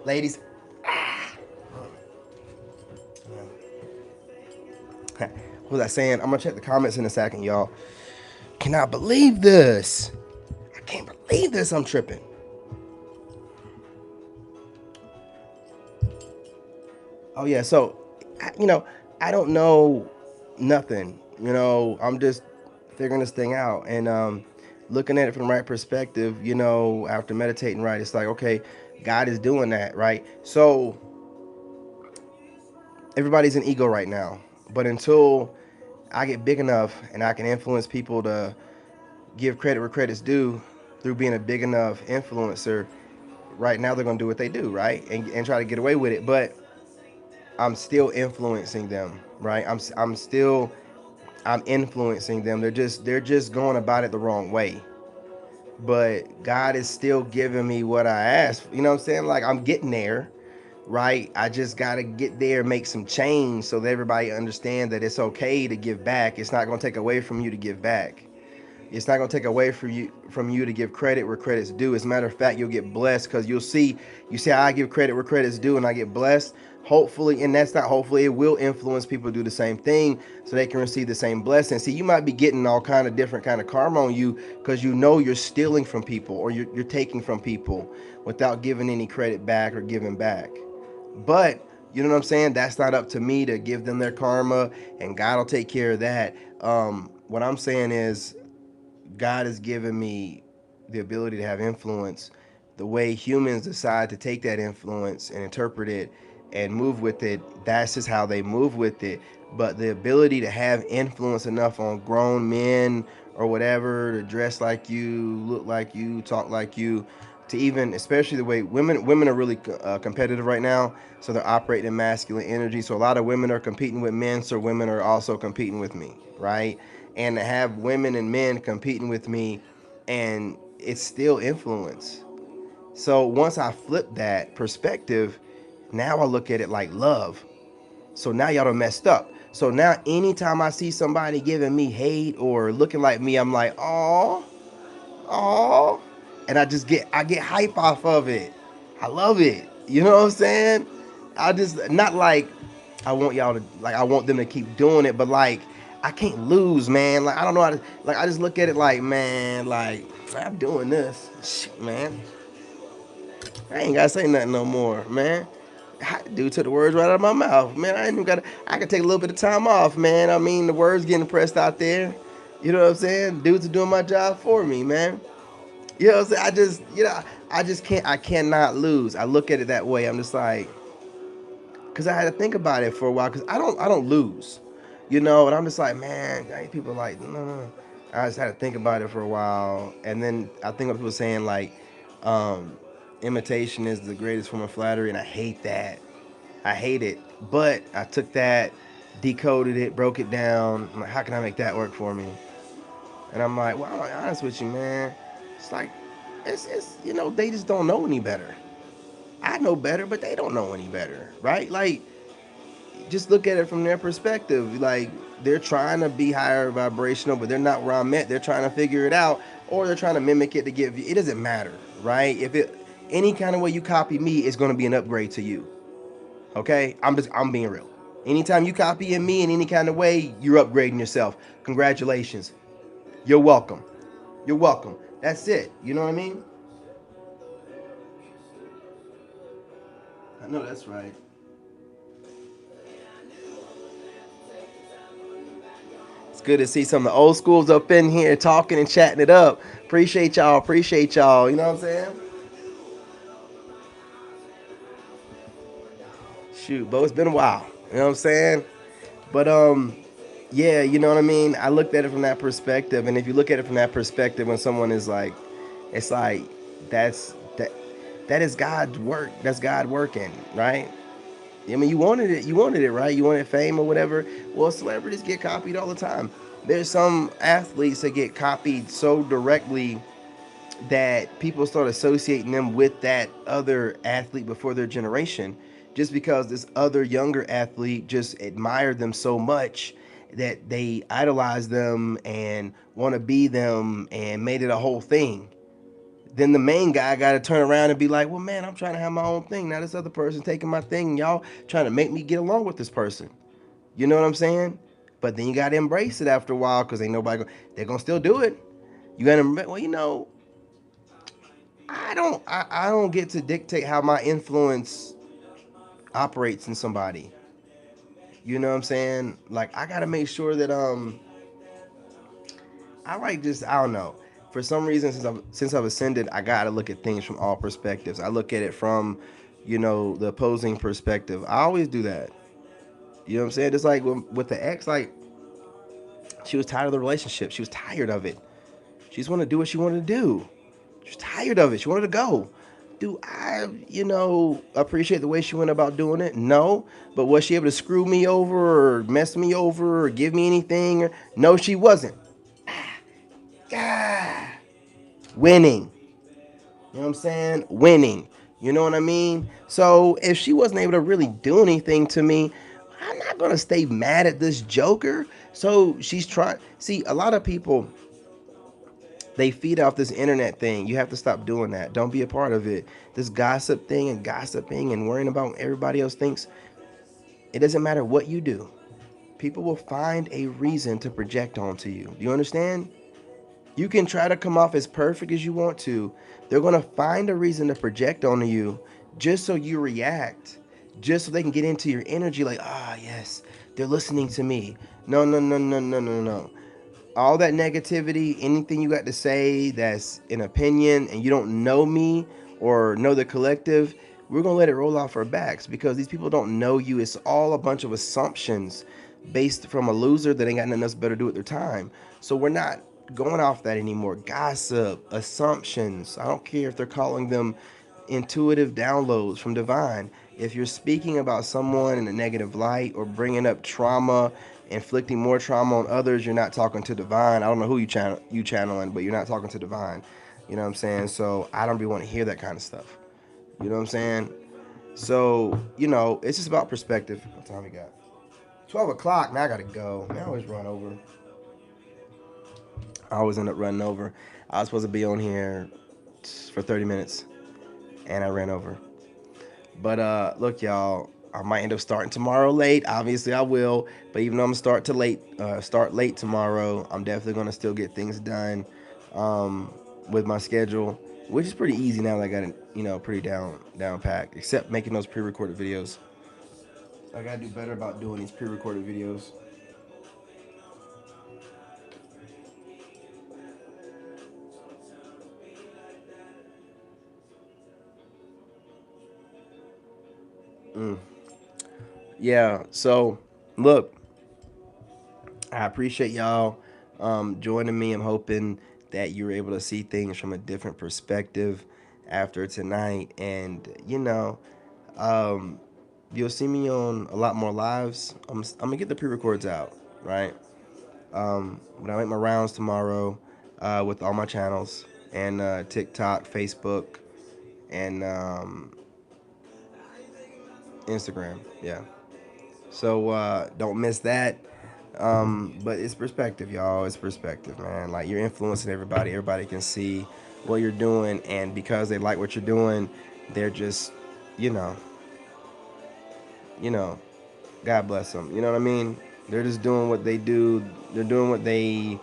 Speaker 1: ladies. What was I saying? I'm gonna check the comments in a second, y'all. Cannot believe this. I can't believe this. I'm tripping. Oh yeah. So, I don't know nothing. I'm just figuring this thing out and looking at it from the right perspective. After meditating, right, it's like, okay, God is doing that, right? So everybody's an ego right now, but until I get big enough and I can influence people to give credit where credit's due through being a big enough influencer, right now they're gonna do what they do, right, and try to get away with it. But I'm still influencing them, right? I'm influencing them. They're just going about it the wrong way. But God is still giving me what I asked. You know what I'm saying? Like, I'm getting there, right? I just gotta get there, make some change so that everybody understand that it's okay to give back. It's not gonna take away from you to give back. It's not gonna take away from you to give credit where credit's due. As a matter of fact, you'll get blessed because you see how I give credit where credit's due and I get blessed. Hopefully, and that's not hopefully, it will influence people to do the same thing so they can receive the same blessing. See, you might be getting all kind of different kind of karma on you because you're stealing from people or you're taking from people without giving any credit back or giving back. But you know what I'm saying? That's not up to me to give them their karma, and God will take care of that. What I'm saying is God has given me the ability to have influence. The way humans decide to take that influence and interpret it and move with it, that's just how they move with it. But the ability to have influence enough on grown men or whatever to dress like you, look like you, talk like you, to even, especially the way women are really competitive right now, so they're operating in masculine energy. So a lot of women are competing with men, so women are also competing with me, right? And to have women and men competing with me, and it's still influence. So once I flip that perspective, now I look at it like love. So now y'all done messed up. So now anytime I see somebody giving me hate or looking like me, I'm like, oh, oh, and I get hype off of it. I love it. You know what I'm saying? I just not like I want y'all to like I want them to keep doing it, but like I can't lose, man. Like I don't know how to like I just look at it like, man, like I'm doing this. Shit, man. I ain't gotta say nothing no more, man. Dude took the words right out of my mouth, man. I ain't even gotta. I could take a little bit of time off, man. I mean, the words getting pressed out there. You know what I'm saying? Dudes are doing my job for me, man. You know what I'm saying? I just can't. I cannot lose. I look at it that way. I'm just like, because I had to think about it for a while. Because I don't lose, And I'm just like, man, people are like, no, no, no. I just had to think about it for a while, and then I think of people saying like, um, imitation is the greatest form of flattery, and I hate that. I hate it. But I took that, decoded it, broke it down. I'm like, how can I make that work for me? And I'm like, well, I'm honest with you, man. It's like, it's they just don't know any better. I know better, but they don't know any better, right? Like, just look at it from their perspective. Like, they're trying to be higher vibrational, but they're not where I'm at. They're trying to figure it out, or they're trying to mimic it to give you. It doesn't matter, right? If it any kind of way you copy me, it's going to be an upgrade to you. Okay, I'm being real. Anytime you copy me in any kind of way, you're upgrading yourself. Congratulations. You're welcome. You're welcome. That's it. You know what I mean? I know that's right. It's good to see some of the old schools up in here talking and chatting it up. Appreciate y'all. Appreciate y'all. You know what I'm saying? Shoot, but it's been a while. You know what I'm saying? But yeah, you know what I mean. I looked at it from that perspective, and if you look at it from that perspective, when someone is like, it's like that is God's work. That's God working, right? I mean, you wanted it. You wanted it, right? You wanted fame or whatever. Well, celebrities get copied all the time. There's some athletes that get copied so directly that people start associating them with that other athlete before their generation, just because this other younger athlete just admired them so much that they idolize them and want to be them and made it a whole thing. then the main guy got to turn around and be like, well, man, I'm trying to have my own thing. Now this other person taking my thing, and y'all trying to make me get along with this person. You know what I'm saying? But then you got to embrace it after a while because ain't nobody, they're going to still do it. You got to, well, I don't get to dictate how my influence operates in somebody. You know what I'm saying? Like, I got to make sure that, I like just, I don't know. For some reason, since I've ascended, I gotta look at things from all perspectives. I look at it from, the opposing perspective. I always do that. You know what I'm saying? Just like with the ex, like she was tired of the relationship. She was tired of it. She just wanted to do what she wanted to do. She was tired of it. She wanted to go. Do I, appreciate the way she went about doing it? No. But was she able to screw me over or mess me over or give me anything? No, she wasn't. Ah, winning. You know what I'm saying? Winning. You know what I mean? So if she wasn't able to really do anything to me, I'm not gonna stay mad at this joker. So she's trying. See, a lot of people, they feed off this internet thing. You have to stop doing that. Don't be a part of it. This gossip thing and gossiping and worrying about what everybody else thinks. It doesn't matter what you do. People will find a reason to project onto you. Do you understand? You can try to come off as perfect as you want to. They're going to find a reason to project onto you just so you react, just so they can get into your energy like, yes, they're listening to me. No, no, no, no, no, no, no. All that negativity, anything you got to say that's an opinion and you don't know me or know the collective, we're going to let it roll off our backs because these people don't know you. It's all a bunch of assumptions based from a loser that ain't got nothing else better to do with their time. So we're not going off that anymore. Gossip, assumptions. I don't care if they're calling them intuitive downloads from divine. If you're speaking about someone in a negative light or bringing up trauma, inflicting more trauma on others, you're not talking to divine. I don't know who you channeling, but you're not talking to divine. You know what I'm saying? So I don't really want to hear that kind of stuff. You know what I'm saying? So, it's just about perspective. What time we got? 12 o'clock. Now I gotta go. Man, I always run over. I always end up running over. I was supposed to be on here for 30 minutes and I ran over. But look, y'all, I might end up starting tomorrow late. Obviously, I will. But even though I'm gonna start late tomorrow, I'm definitely gonna still get things done with my schedule, which is pretty easy now that I got it, pretty down packed. Except making those pre-recorded videos. I gotta do better about doing these pre-recorded videos. Mm. Yeah. So, look, I appreciate y'all joining me. I'm hoping that you're able to see things from a different perspective after tonight. And, um, you'll see me on a lot more lives. I'm going to get the pre records out, right? When I make my rounds tomorrow with all my channels and TikTok, Facebook, and Instagram. Yeah. So don't miss that. But it's perspective, y'all. It's perspective, man. Like you're influencing everybody. Everybody can see what you're doing, and because they like what you're doing, they're just, you know, you know, God bless them. You know what I mean? They're just doing what they do. They're doing what they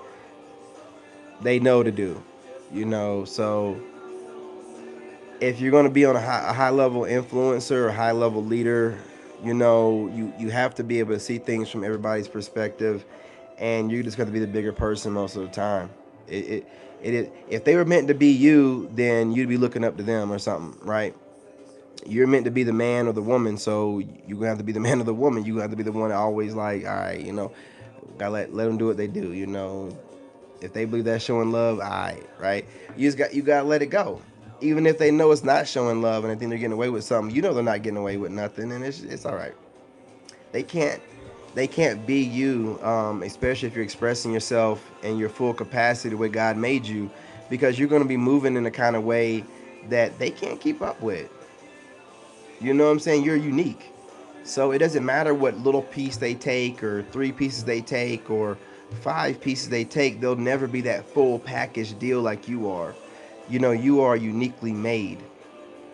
Speaker 1: know to do. So if you're going to be on a high level influencer or high level leader, you have to be able to see things from everybody's perspective, and you're just going to be the bigger person most of the time. If they were meant to be you, then you'd be looking up to them or something, right? You're meant to be the man or the woman, so you're gonna have to be the man or the woman. You have to be the one that always like, all right, gotta let them do what they do. If they believe that's showing love, all right. You gotta let it go, even if they know it's not showing love and they think they're getting away with something. They're not getting away with nothing, and it's all right. They can't be you, especially if you're expressing yourself in your full capacity the way God made you, because you're gonna be moving in a kind of way that they can't keep up with. You know what I'm saying? You're unique. So it doesn't matter what little piece they take or three pieces they take or five pieces they take, they'll never be that full package deal like you are.
Speaker 2: You are uniquely made.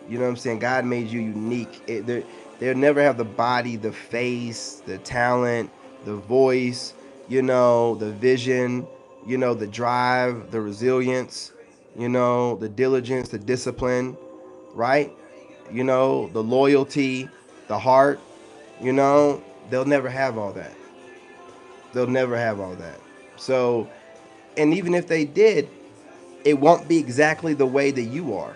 Speaker 2: You know what I'm saying? God made you unique. They'll never have the body, the face, the talent, the voice, the vision, the drive, the resilience, the diligence, the discipline, right? The loyalty, the heart, you know, they'll never have all that. They'll never have all that. So, and even if they did, it won't be exactly the way that you are.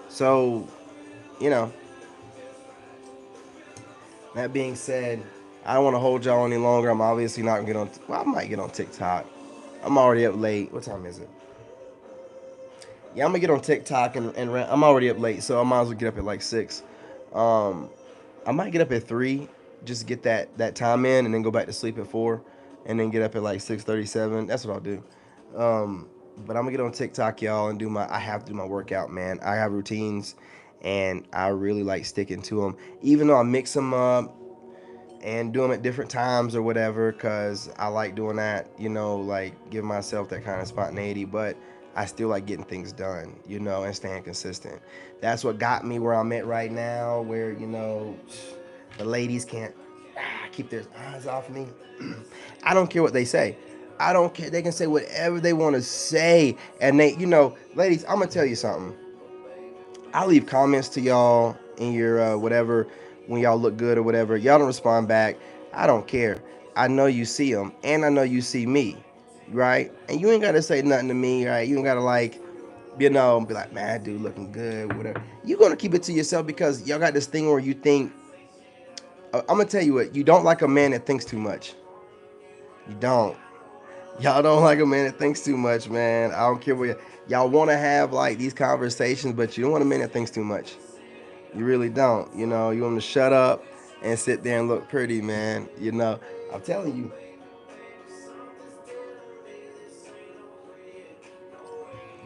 Speaker 2: So, you know, that being said, I don't want to hold y'all any longer. I'm obviously not gonna get on. Well, I might get on TikTok. I'm already up late. What time is it? Yeah, I'm gonna get on TikTok and I'm already up late, so I might as well get up at like 6. Um, I might get up at 3, just get that time in, and then go back to sleep at 4, and then get up at like 6:37. That's what I'll do. Um, but I'm gonna get on TikTok, y'all, and do my. I have to do my workout, man. I have routines, and I really like sticking to them, even though I mix them up and do them at different times or whatever, because I like doing that, like give myself that kind of spontaneity, but I still like getting things done, and staying consistent. That's what got me where I'm at right now, where, the ladies can't keep their eyes off me. I don't care what they say. I don't care. They can say whatever they want to say. And ladies, I'm going to tell you something. I leave comments to y'all in your whatever when y'all look good or whatever. Y'all don't respond back. I don't care. I know you see them, and I know you see me, right? And you ain't gotta say nothing to me, right? You ain't gotta be like, man, dude, looking good, whatever. You gonna keep it to yourself because y'all got this thing where you think. I'm gonna tell you what. You don't like a man that thinks too much. You don't. Y'all don't like a man that thinks too much, man. I don't care what y'all want to have like these conversations, but you don't want a man that thinks too much. You really don't. You want to shut up and sit there and look pretty, man. I'm telling you.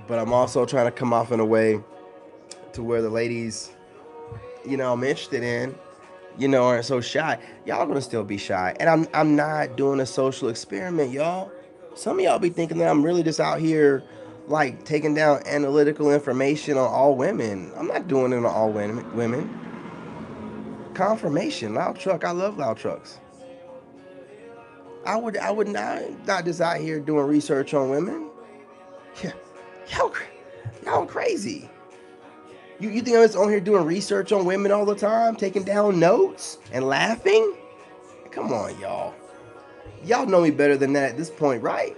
Speaker 2: But I'm also trying to come off in a way to where the ladies, I'm interested in, aren't so shy. Y'all gonna still be shy, and I'm not doing a social experiment, y'all. Some of y'all be thinking that I'm really just out here, like taking down analytical information on all women. I'm not doing it on all women. Confirmation, loud truck. I love loud trucks. I would not just out here doing research on women. Yeah, y'all, y'all crazy. You think I'm just on here doing research on women all the time, taking down notes and laughing? Come on, y'all. Y'all know me better than that at this point, right?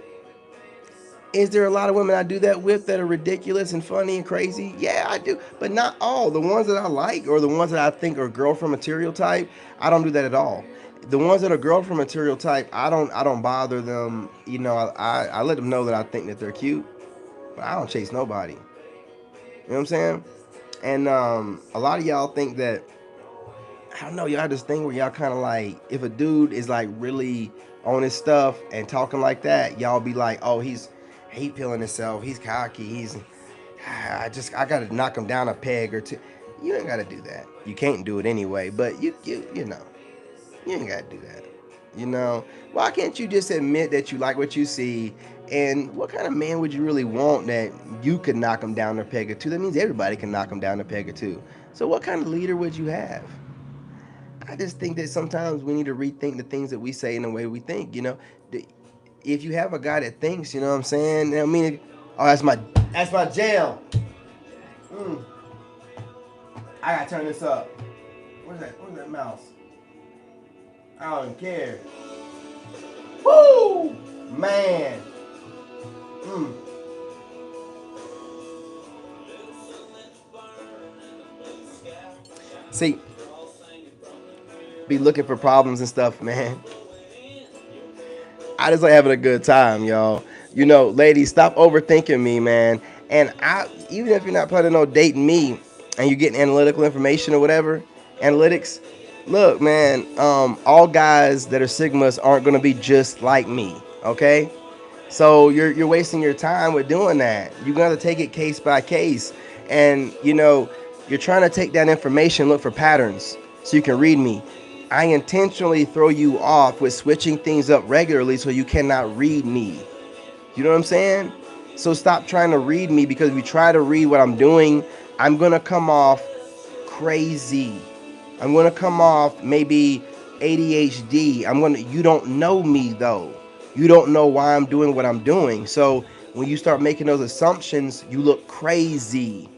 Speaker 2: Is there a lot of women I do that with that are ridiculous and funny and crazy? Yeah, I do, but not all. The ones that I like or the ones that I think are girlfriend material type, I don't do that at all. The ones that are girlfriend material type, I don't bother them. I let them know that I think that they're cute, but I don't chase nobody. You know what I'm saying? And a lot of y'all think that I don't know. Y'all have this thing where y'all kind of like, if a dude is like really on his stuff and talking like that, y'all be like, oh, he's hate peeling himself. He's cocky. I gotta knock him down a peg or two. You ain't gotta do that. You can't do it anyway. But you ain't gotta do that. Why can't you just admit that you like what you see? And what kind of man would you really want that you could knock him down a peg or two? That means everybody can knock him down a peg or two. So what kind of leader would you have? I just think that sometimes we need to rethink the things that we say and the way we think. If you have a guy that thinks, you know what I'm saying? I mean, oh, that's my jail. Mm, I gotta turn this up. Where's that? Where's that mouse? I don't even care. Woo, man. Mm. See, be looking for problems and stuff, man. I just like having a good time, y'all. Ladies, stop overthinking me, man. And even if you're not planning on dating me, and you're getting analytical information or whatever, analytics. Look, man. All guys that are sigmas aren't gonna be just like me. Okay, so you're wasting your time with doing that. You're gonna have to take it case by case, and you're trying to take that information, look for patterns, so you can read me. I intentionally throw you off with switching things up regularly so you cannot read me. You know what I'm saying? So stop trying to read me, because if you try to read what I'm doing, I'm going to come off crazy. I'm going to come off maybe ADHD. You don't know me though. You don't know why I'm doing what I'm doing. So when you start making those assumptions, you look crazy.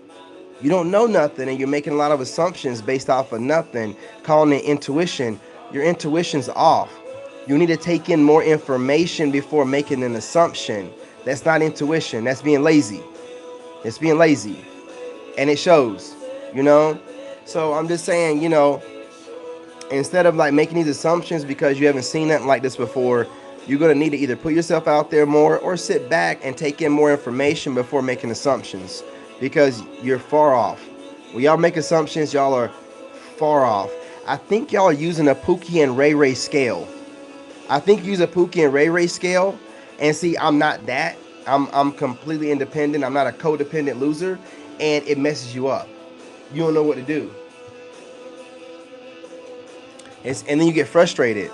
Speaker 2: You don't know nothing, and you're making a lot of assumptions based off of nothing, calling it intuition. Your intuition's off. You need to take in more information before making an assumption. That's not intuition. That's being lazy. It's being lazy. And it shows, you know? So I'm just saying, instead of like making these assumptions because you haven't seen nothing like this before, you're gonna need to either put yourself out there more or sit back and take in more information before making assumptions, because you're far off. When y'all make assumptions, y'all are far off. I think y'all are using a Pookie and Ray Ray scale. I think you use a Pookie and Ray Ray scale, and see, I'm not that. I'm completely independent. I'm not a codependent loser, and it messes you up. You don't know what to do. And then you get frustrated.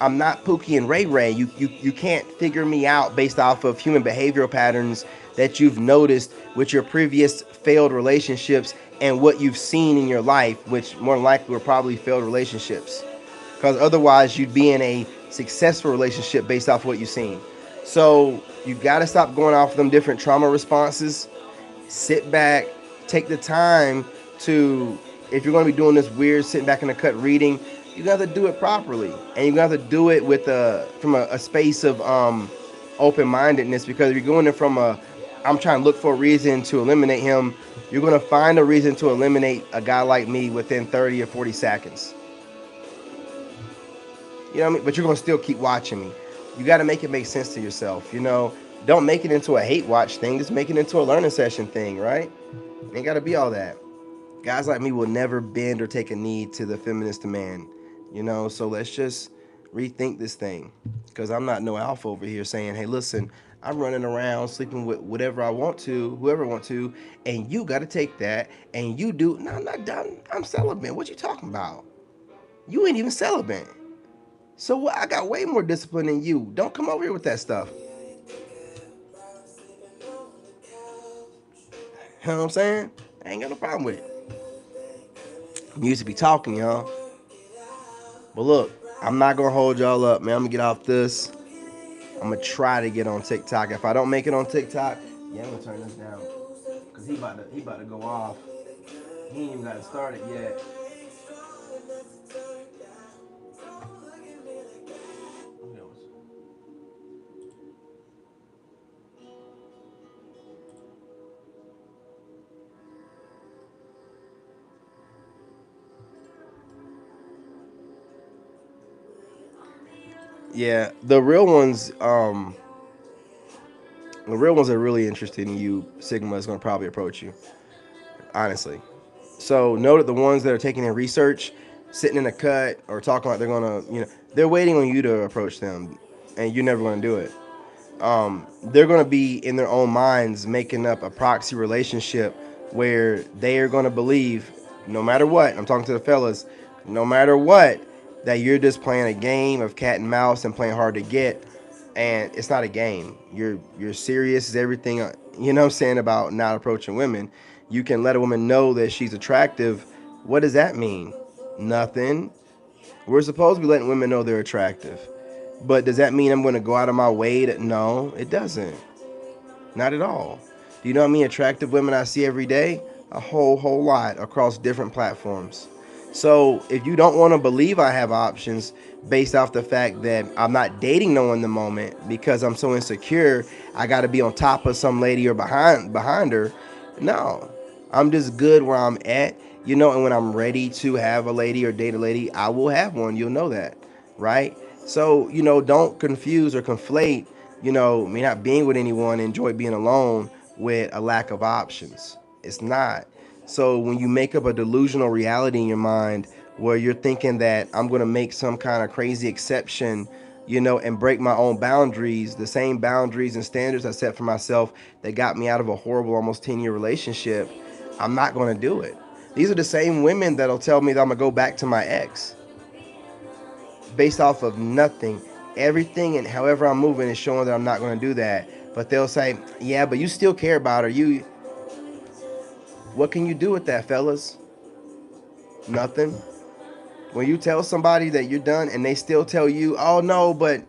Speaker 2: I'm not Pookie and Ray Ray. You can't figure me out based off of human behavioral patterns that you've noticed with your previous failed relationships and what you've seen in your life, which more than likely were probably failed relationships. Because otherwise, you'd be in a successful relationship based off what you've seen. So you got to stop going off them different trauma responses. Sit back, take the time to, if you're going to be doing this weird sitting back in the cut reading, you got to do it properly, and you got to do it with from a space of open-mindedness. Because if you're going in from I'm trying to look for a reason to eliminate him, you're going to find a reason to eliminate a guy like me within 30 or 40 seconds. You know what I mean? But you're going to still keep watching me. You got to make it make sense to yourself. Don't make it into a hate watch thing. Just make it into a learning session thing, right? Ain't got to be all that. Guys like me will never bend or take a knee to the feminist demand. So let's just rethink this thing. Because I'm not no alpha over here saying, hey, listen, I'm running around sleeping with whatever I want to, whoever I want to, and you got to take that, and you do. No, I'm not done. I'm celibate. What you talking about? You ain't even celibate. So what? I got way more discipline than you. Don't come over here with that stuff. You know what I'm saying? I ain't got no problem with it. I'm used to be talking, y'all. But look, I'm not gonna hold y'all up, man. I'm gonna get off this. I'm gonna try to get on TikTok. If I don't make it on TikTok, yeah, I'm gonna turn this down. Cause he about to go off. He ain't even got it started yet. Yeah, the real ones that are really interested in you, Sigma is gonna probably approach you. Honestly. So know that the ones that are taking in research, sitting in a cut, or talking like they're gonna, they're waiting on you to approach them, and you're never gonna do it. They're going to be in their own minds making up a proxy relationship where they are going to believe, no matter what, I'm talking to the fellas, no matter what, that you're just playing a game of cat and mouse and playing hard to get. And it's not a game. You're serious as everything, you know what I'm saying, about not approaching women. You can let a woman know that she's attractive. What does that mean? Nothing. We're supposed to be letting women know they're attractive. But does that mean I'm going to go out of my way to? No, it doesn't. Not at all. Do you know how many attractive women I see every day? A whole lot across different platforms. So if you don't want to believe I have options based off the fact that I'm not dating no one in the moment because I'm so insecure, I got to be on top of some lady or behind her. No, I'm just good where I'm at, and when I'm ready to have a lady or date a lady, I will have one. You'll know that, right? So, don't confuse or conflate, me not being with anyone, enjoy being alone, with a lack of options. It's not. So when you make up a delusional reality in your mind where you're thinking that I'm going to make some kind of crazy exception, and break my own boundaries, the same boundaries and standards I set for myself that got me out of a horrible, almost 10-year relationship, I'm not going to do it. These are the same women that'll tell me that I'm going to go back to my ex based off of nothing. Everything and however I'm moving is showing that I'm not going to do that. But they'll say, yeah, but you still care about her. What can you do with that, fellas? Nothing. When you tell somebody that you're done and they still tell you, oh no, but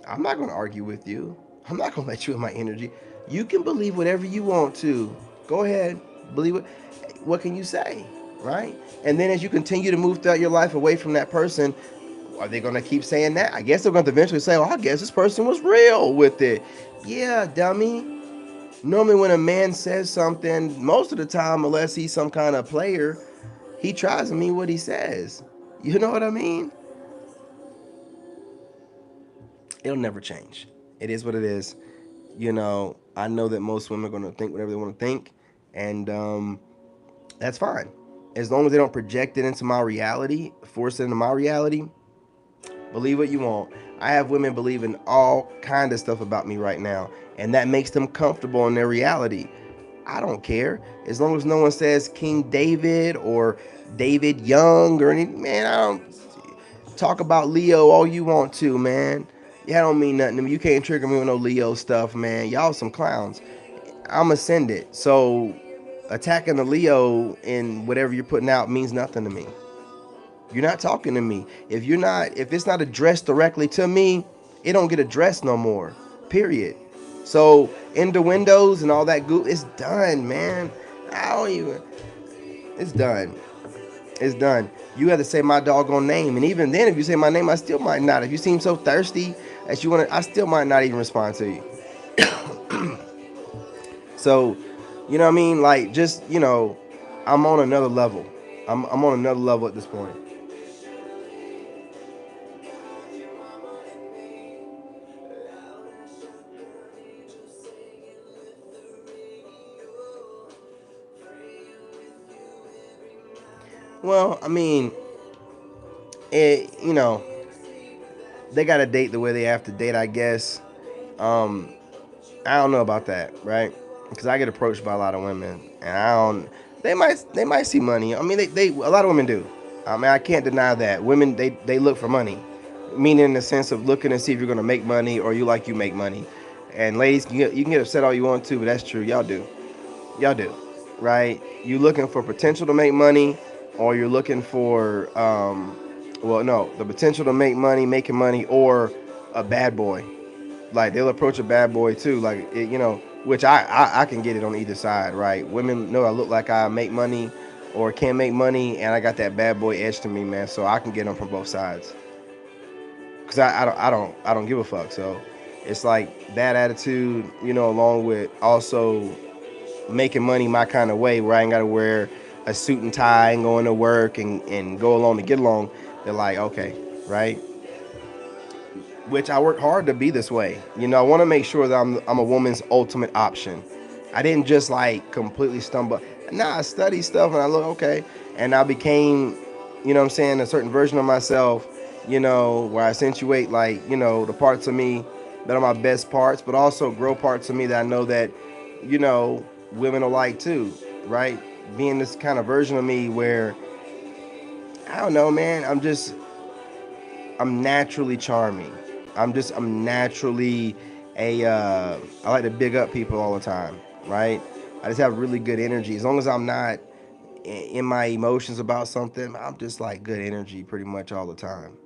Speaker 2: I'm not going to argue with you. I'm not going to let you in my energy. You can believe whatever you want to. Go ahead, believe it. What can you say, right? And then as you continue to move throughout your life away from that person, are they going to keep saying that? I guess they're going to eventually say, oh, I guess this person was real with it. Yeah, dummy. Normally, when a man says something, most of the time, unless he's some kind of player, he tries to mean what he says. You know what I mean? It'll never change. It is what it is. I know that most women are going to think whatever they want to think, and that's fine. As long as they don't project it into my reality, force it into my reality, believe what you want. I have women believing all kind of stuff about me right now, and that makes them comfortable in their reality. I don't care as long as no one says King David or David Young or any man. I don't talk about Leo all you want to, man. Yeah, don't mean nothing to me. You can't trigger me with no Leo stuff, man. Y'all some clowns. I'm ascended, so attacking the Leo in whatever you're putting out means nothing to me. You're not talking to me. If it's not addressed directly to me, it don't get addressed no more. Period. So in the windows and all that goo, it's done, man. I don't even. It's done. It's done. You have to say my doggone name, and even then, if you say my name, I still might not. If you seem so thirsty that you want to, I still might not even respond to you. So, you know what I mean? Like, just I'm on another level. I'm on another level at this point. Well, I mean, they got to date the way they have to date, I guess. Um, I don't know about that, right? Because I get approached by a lot of women, and I don't. They might see money. I mean, they a lot of women do. I mean, I can't deny that women they look for money, meaning in the sense of looking to see if you're gonna make money or you make money. And ladies, you can get upset all you want to, but that's true. Y'all do, right? You looking for potential to make money, or you're looking for well, no, the potential to make money, making money, or a bad boy. Like they'll approach a bad boy too, like which I can get it on either side, right? Women know I look like I make money or can make money, and I got that bad boy edge to me, man. So I can get them from both sides, cause I don't give a fuck. So it's like that attitude, along with also making money my kind of way, where I ain't gotta wear a suit and tie and going to work and go along to get along. They're like, okay, right? Which I work hard to be this way. I want to make sure that I'm a woman's ultimate option. I didn't just like completely stumble. Nah, I study stuff and I look okay, and I became, what I'm saying, a certain version of myself. Where I accentuate like the parts of me that are my best parts, but also grow parts of me that I know that women will like too, right? Being this kind of version of me where I don't know, man. I'm naturally charming. I'm naturally I like to big up people all the time, right? I just have really good energy. As long as I'm not in my emotions about something, I'm just like good energy pretty much all the time.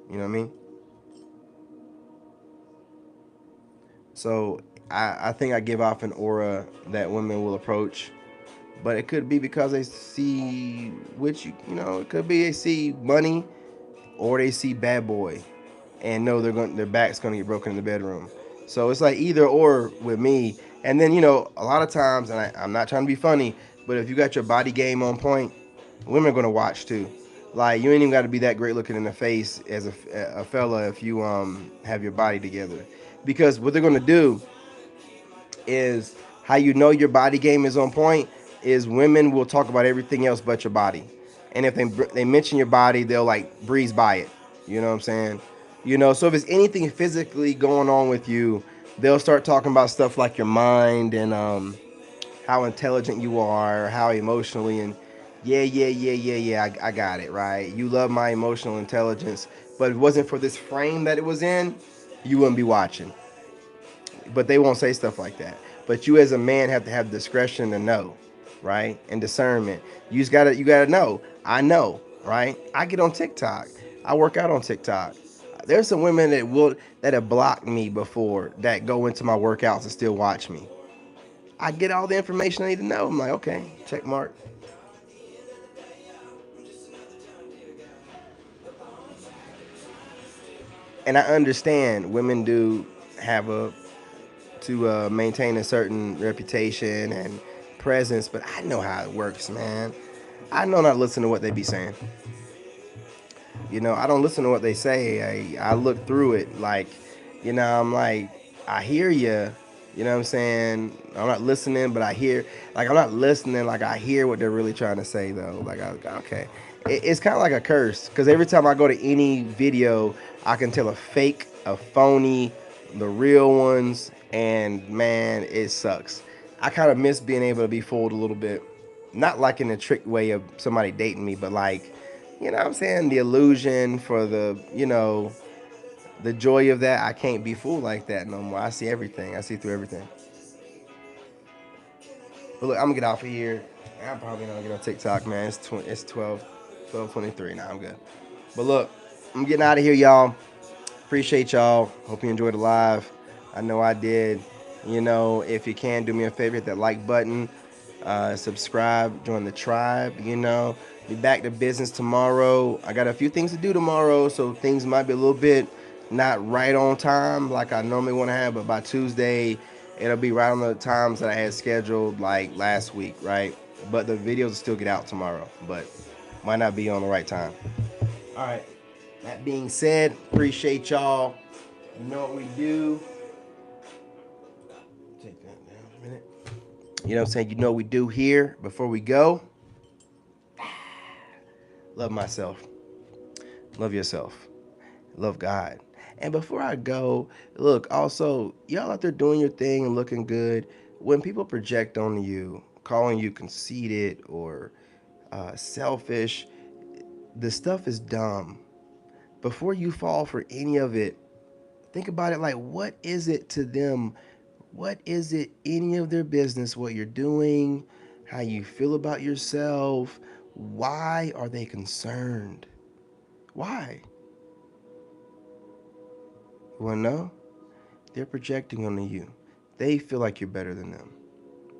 Speaker 2: You know what I mean? So I think I give off an aura that women will approach, but it could be because they see which it could be they see money or they see bad boy and know their back's gonna get broken in the bedroom. So it's like either or with me. And then a lot of times, and I'm not trying to be funny, but if you got your body game on point, women are gonna watch too. Like you ain't even got to be that great looking in the face as a fella if you have your body together, because what they're gonna do is how you know your body game is on point is women will talk about everything else but your body, and if they mention your body, they'll like breeze by it. You know what I'm saying? So if it's anything physically going on with you, they'll start talking about stuff like your mind and how intelligent you are, how emotionally and yeah, yeah, yeah, yeah, yeah. I got it right. You love my emotional intelligence, but if it wasn't for this frame that it was in, you wouldn't be watching. but they won't say stuff like that. But you as a man have to have discretion to know, right? And discernment. You gotta know. I know, right? I get on TikTok. I work out on TikTok. There's some women that have blocked me before that go into my workouts and still watch me. I get all the information I need to know. I'm like, okay, check mark. And I understand women do have a to maintain a certain reputation and presence, but I know how it works, man. I know not listen to what they be saying. I don't listen to what they say. I look through it like, I'm like, I hear you. You know what I'm saying? I'm not listening, but I hear, like, I'm not listening, like, I hear what they're really trying to say, though. Like, okay. It's kind of like a curse, because every time I go to any video, I can tell a fake, a phony, the real ones, and man, it sucks. I kind of miss being able to be fooled a little bit. Not like in a trick way of somebody dating me, but like, what I'm saying? The illusion for the joy of that. I can't be fooled like that no more. I see everything. I see through everything. But look, I'm gonna get off of here. I'm probably not gonna get on TikTok, man. It's 12:23 now. I'm good. But look, I'm getting out of here, y'all. Appreciate y'all. Hope you enjoyed the live. I know I did. If you can, do me a favor, hit that like button, subscribe, join the tribe. Be back to business tomorrow. I got a few things to do tomorrow, so things might be a little bit not right on time like I normally want to have, but by Tuesday, it'll be right on the times that I had scheduled like last week, right? But the videos will still get out tomorrow, but might not be on the right time. All right. That being said, appreciate y'all. You know what we do. Take that down a minute. You know what I'm saying? You know what we do here before we go. Love myself. Love yourself. Love God. And before I go, look, also, y'all out there doing your thing and looking good. When people project on you, calling you conceited or selfish, the stuff is dumb. Before you fall for any of it, think about it like, what is it to them? What is it any of their business what you're doing, how you feel about yourself? Why are they concerned? Why? You want to know? They're projecting onto you. They feel like you're better than them,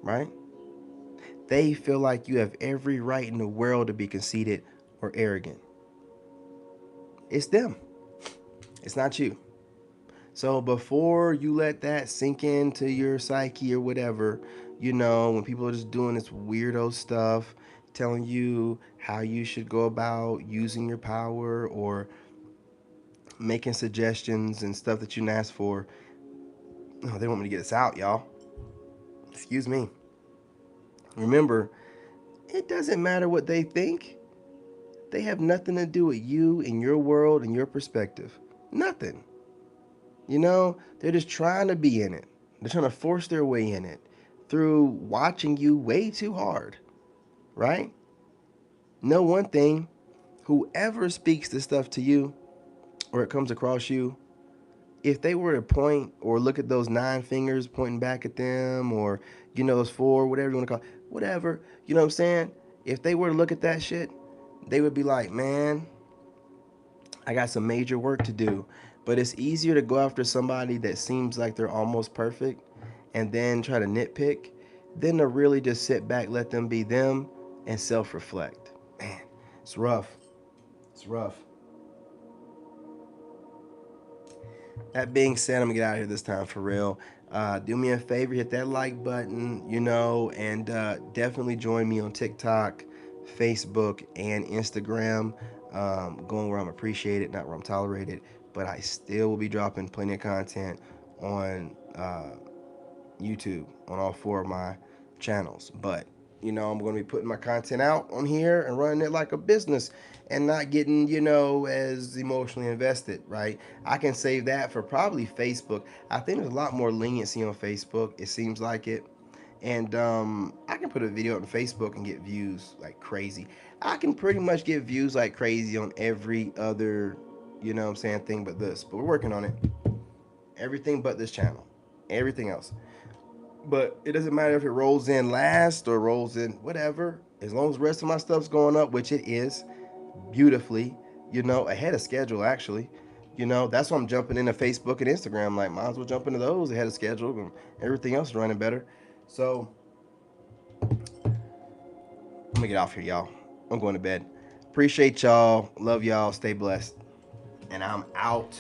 Speaker 2: right? They feel like you have every right in the world to be conceited or arrogant. It's them. It's not you. So before you let that sink into your psyche or whatever, when people are just doing this weirdo stuff, telling you how you should go about using your power or making suggestions and stuff that you didn't ask for, oh, they want me to get this out, y'all. Excuse me. Remember, it doesn't matter what they think. They have nothing to do with you and your world and your perspective. Nothing. They're just trying to be in it. They're trying to force their way in it through watching you way too hard, right? Know one thing, whoever speaks this stuff to you or it comes across you, if they were to point or look at those 9 fingers pointing back at them or, those 4, whatever you want to call it, whatever, you know what I'm saying? If they were to look at that shit, they would be like, man, I got some major work to do. But it's easier to go after somebody that seems like they're almost perfect and then try to nitpick than to really just sit back, let them be them, and self reflect. Man, it's rough. It's rough. That being said, I'm gonna get out of here this time for real. Do me a favor, hit that like button, and definitely join me on TikTok, Facebook, and Instagram. Going where I'm appreciated, not where I'm tolerated, but I still will be dropping plenty of content on YouTube on all 4 of my channels. But I'm going to be putting my content out on here and running it like a business and not getting, as emotionally invested, right? I can save that for probably Facebook. I think there's a lot more leniency on Facebook. It seems like it. And I can put a video on Facebook and get views like crazy. I can pretty much get views like crazy on every other, thing but this. But we're working on it. Everything but this channel. everything else. But it doesn't matter if it rolls in last or rolls in whatever. As long as the rest of my stuff's going up, which it is, beautifully, ahead of schedule actually. That's why I'm jumping into Facebook and Instagram. Like, might as well jump into those ahead of schedule and everything else is running better. So I'm gonna get off here, y'all. I'm going to bed. Appreciate y'all. Love y'all. Stay blessed. And I'm out.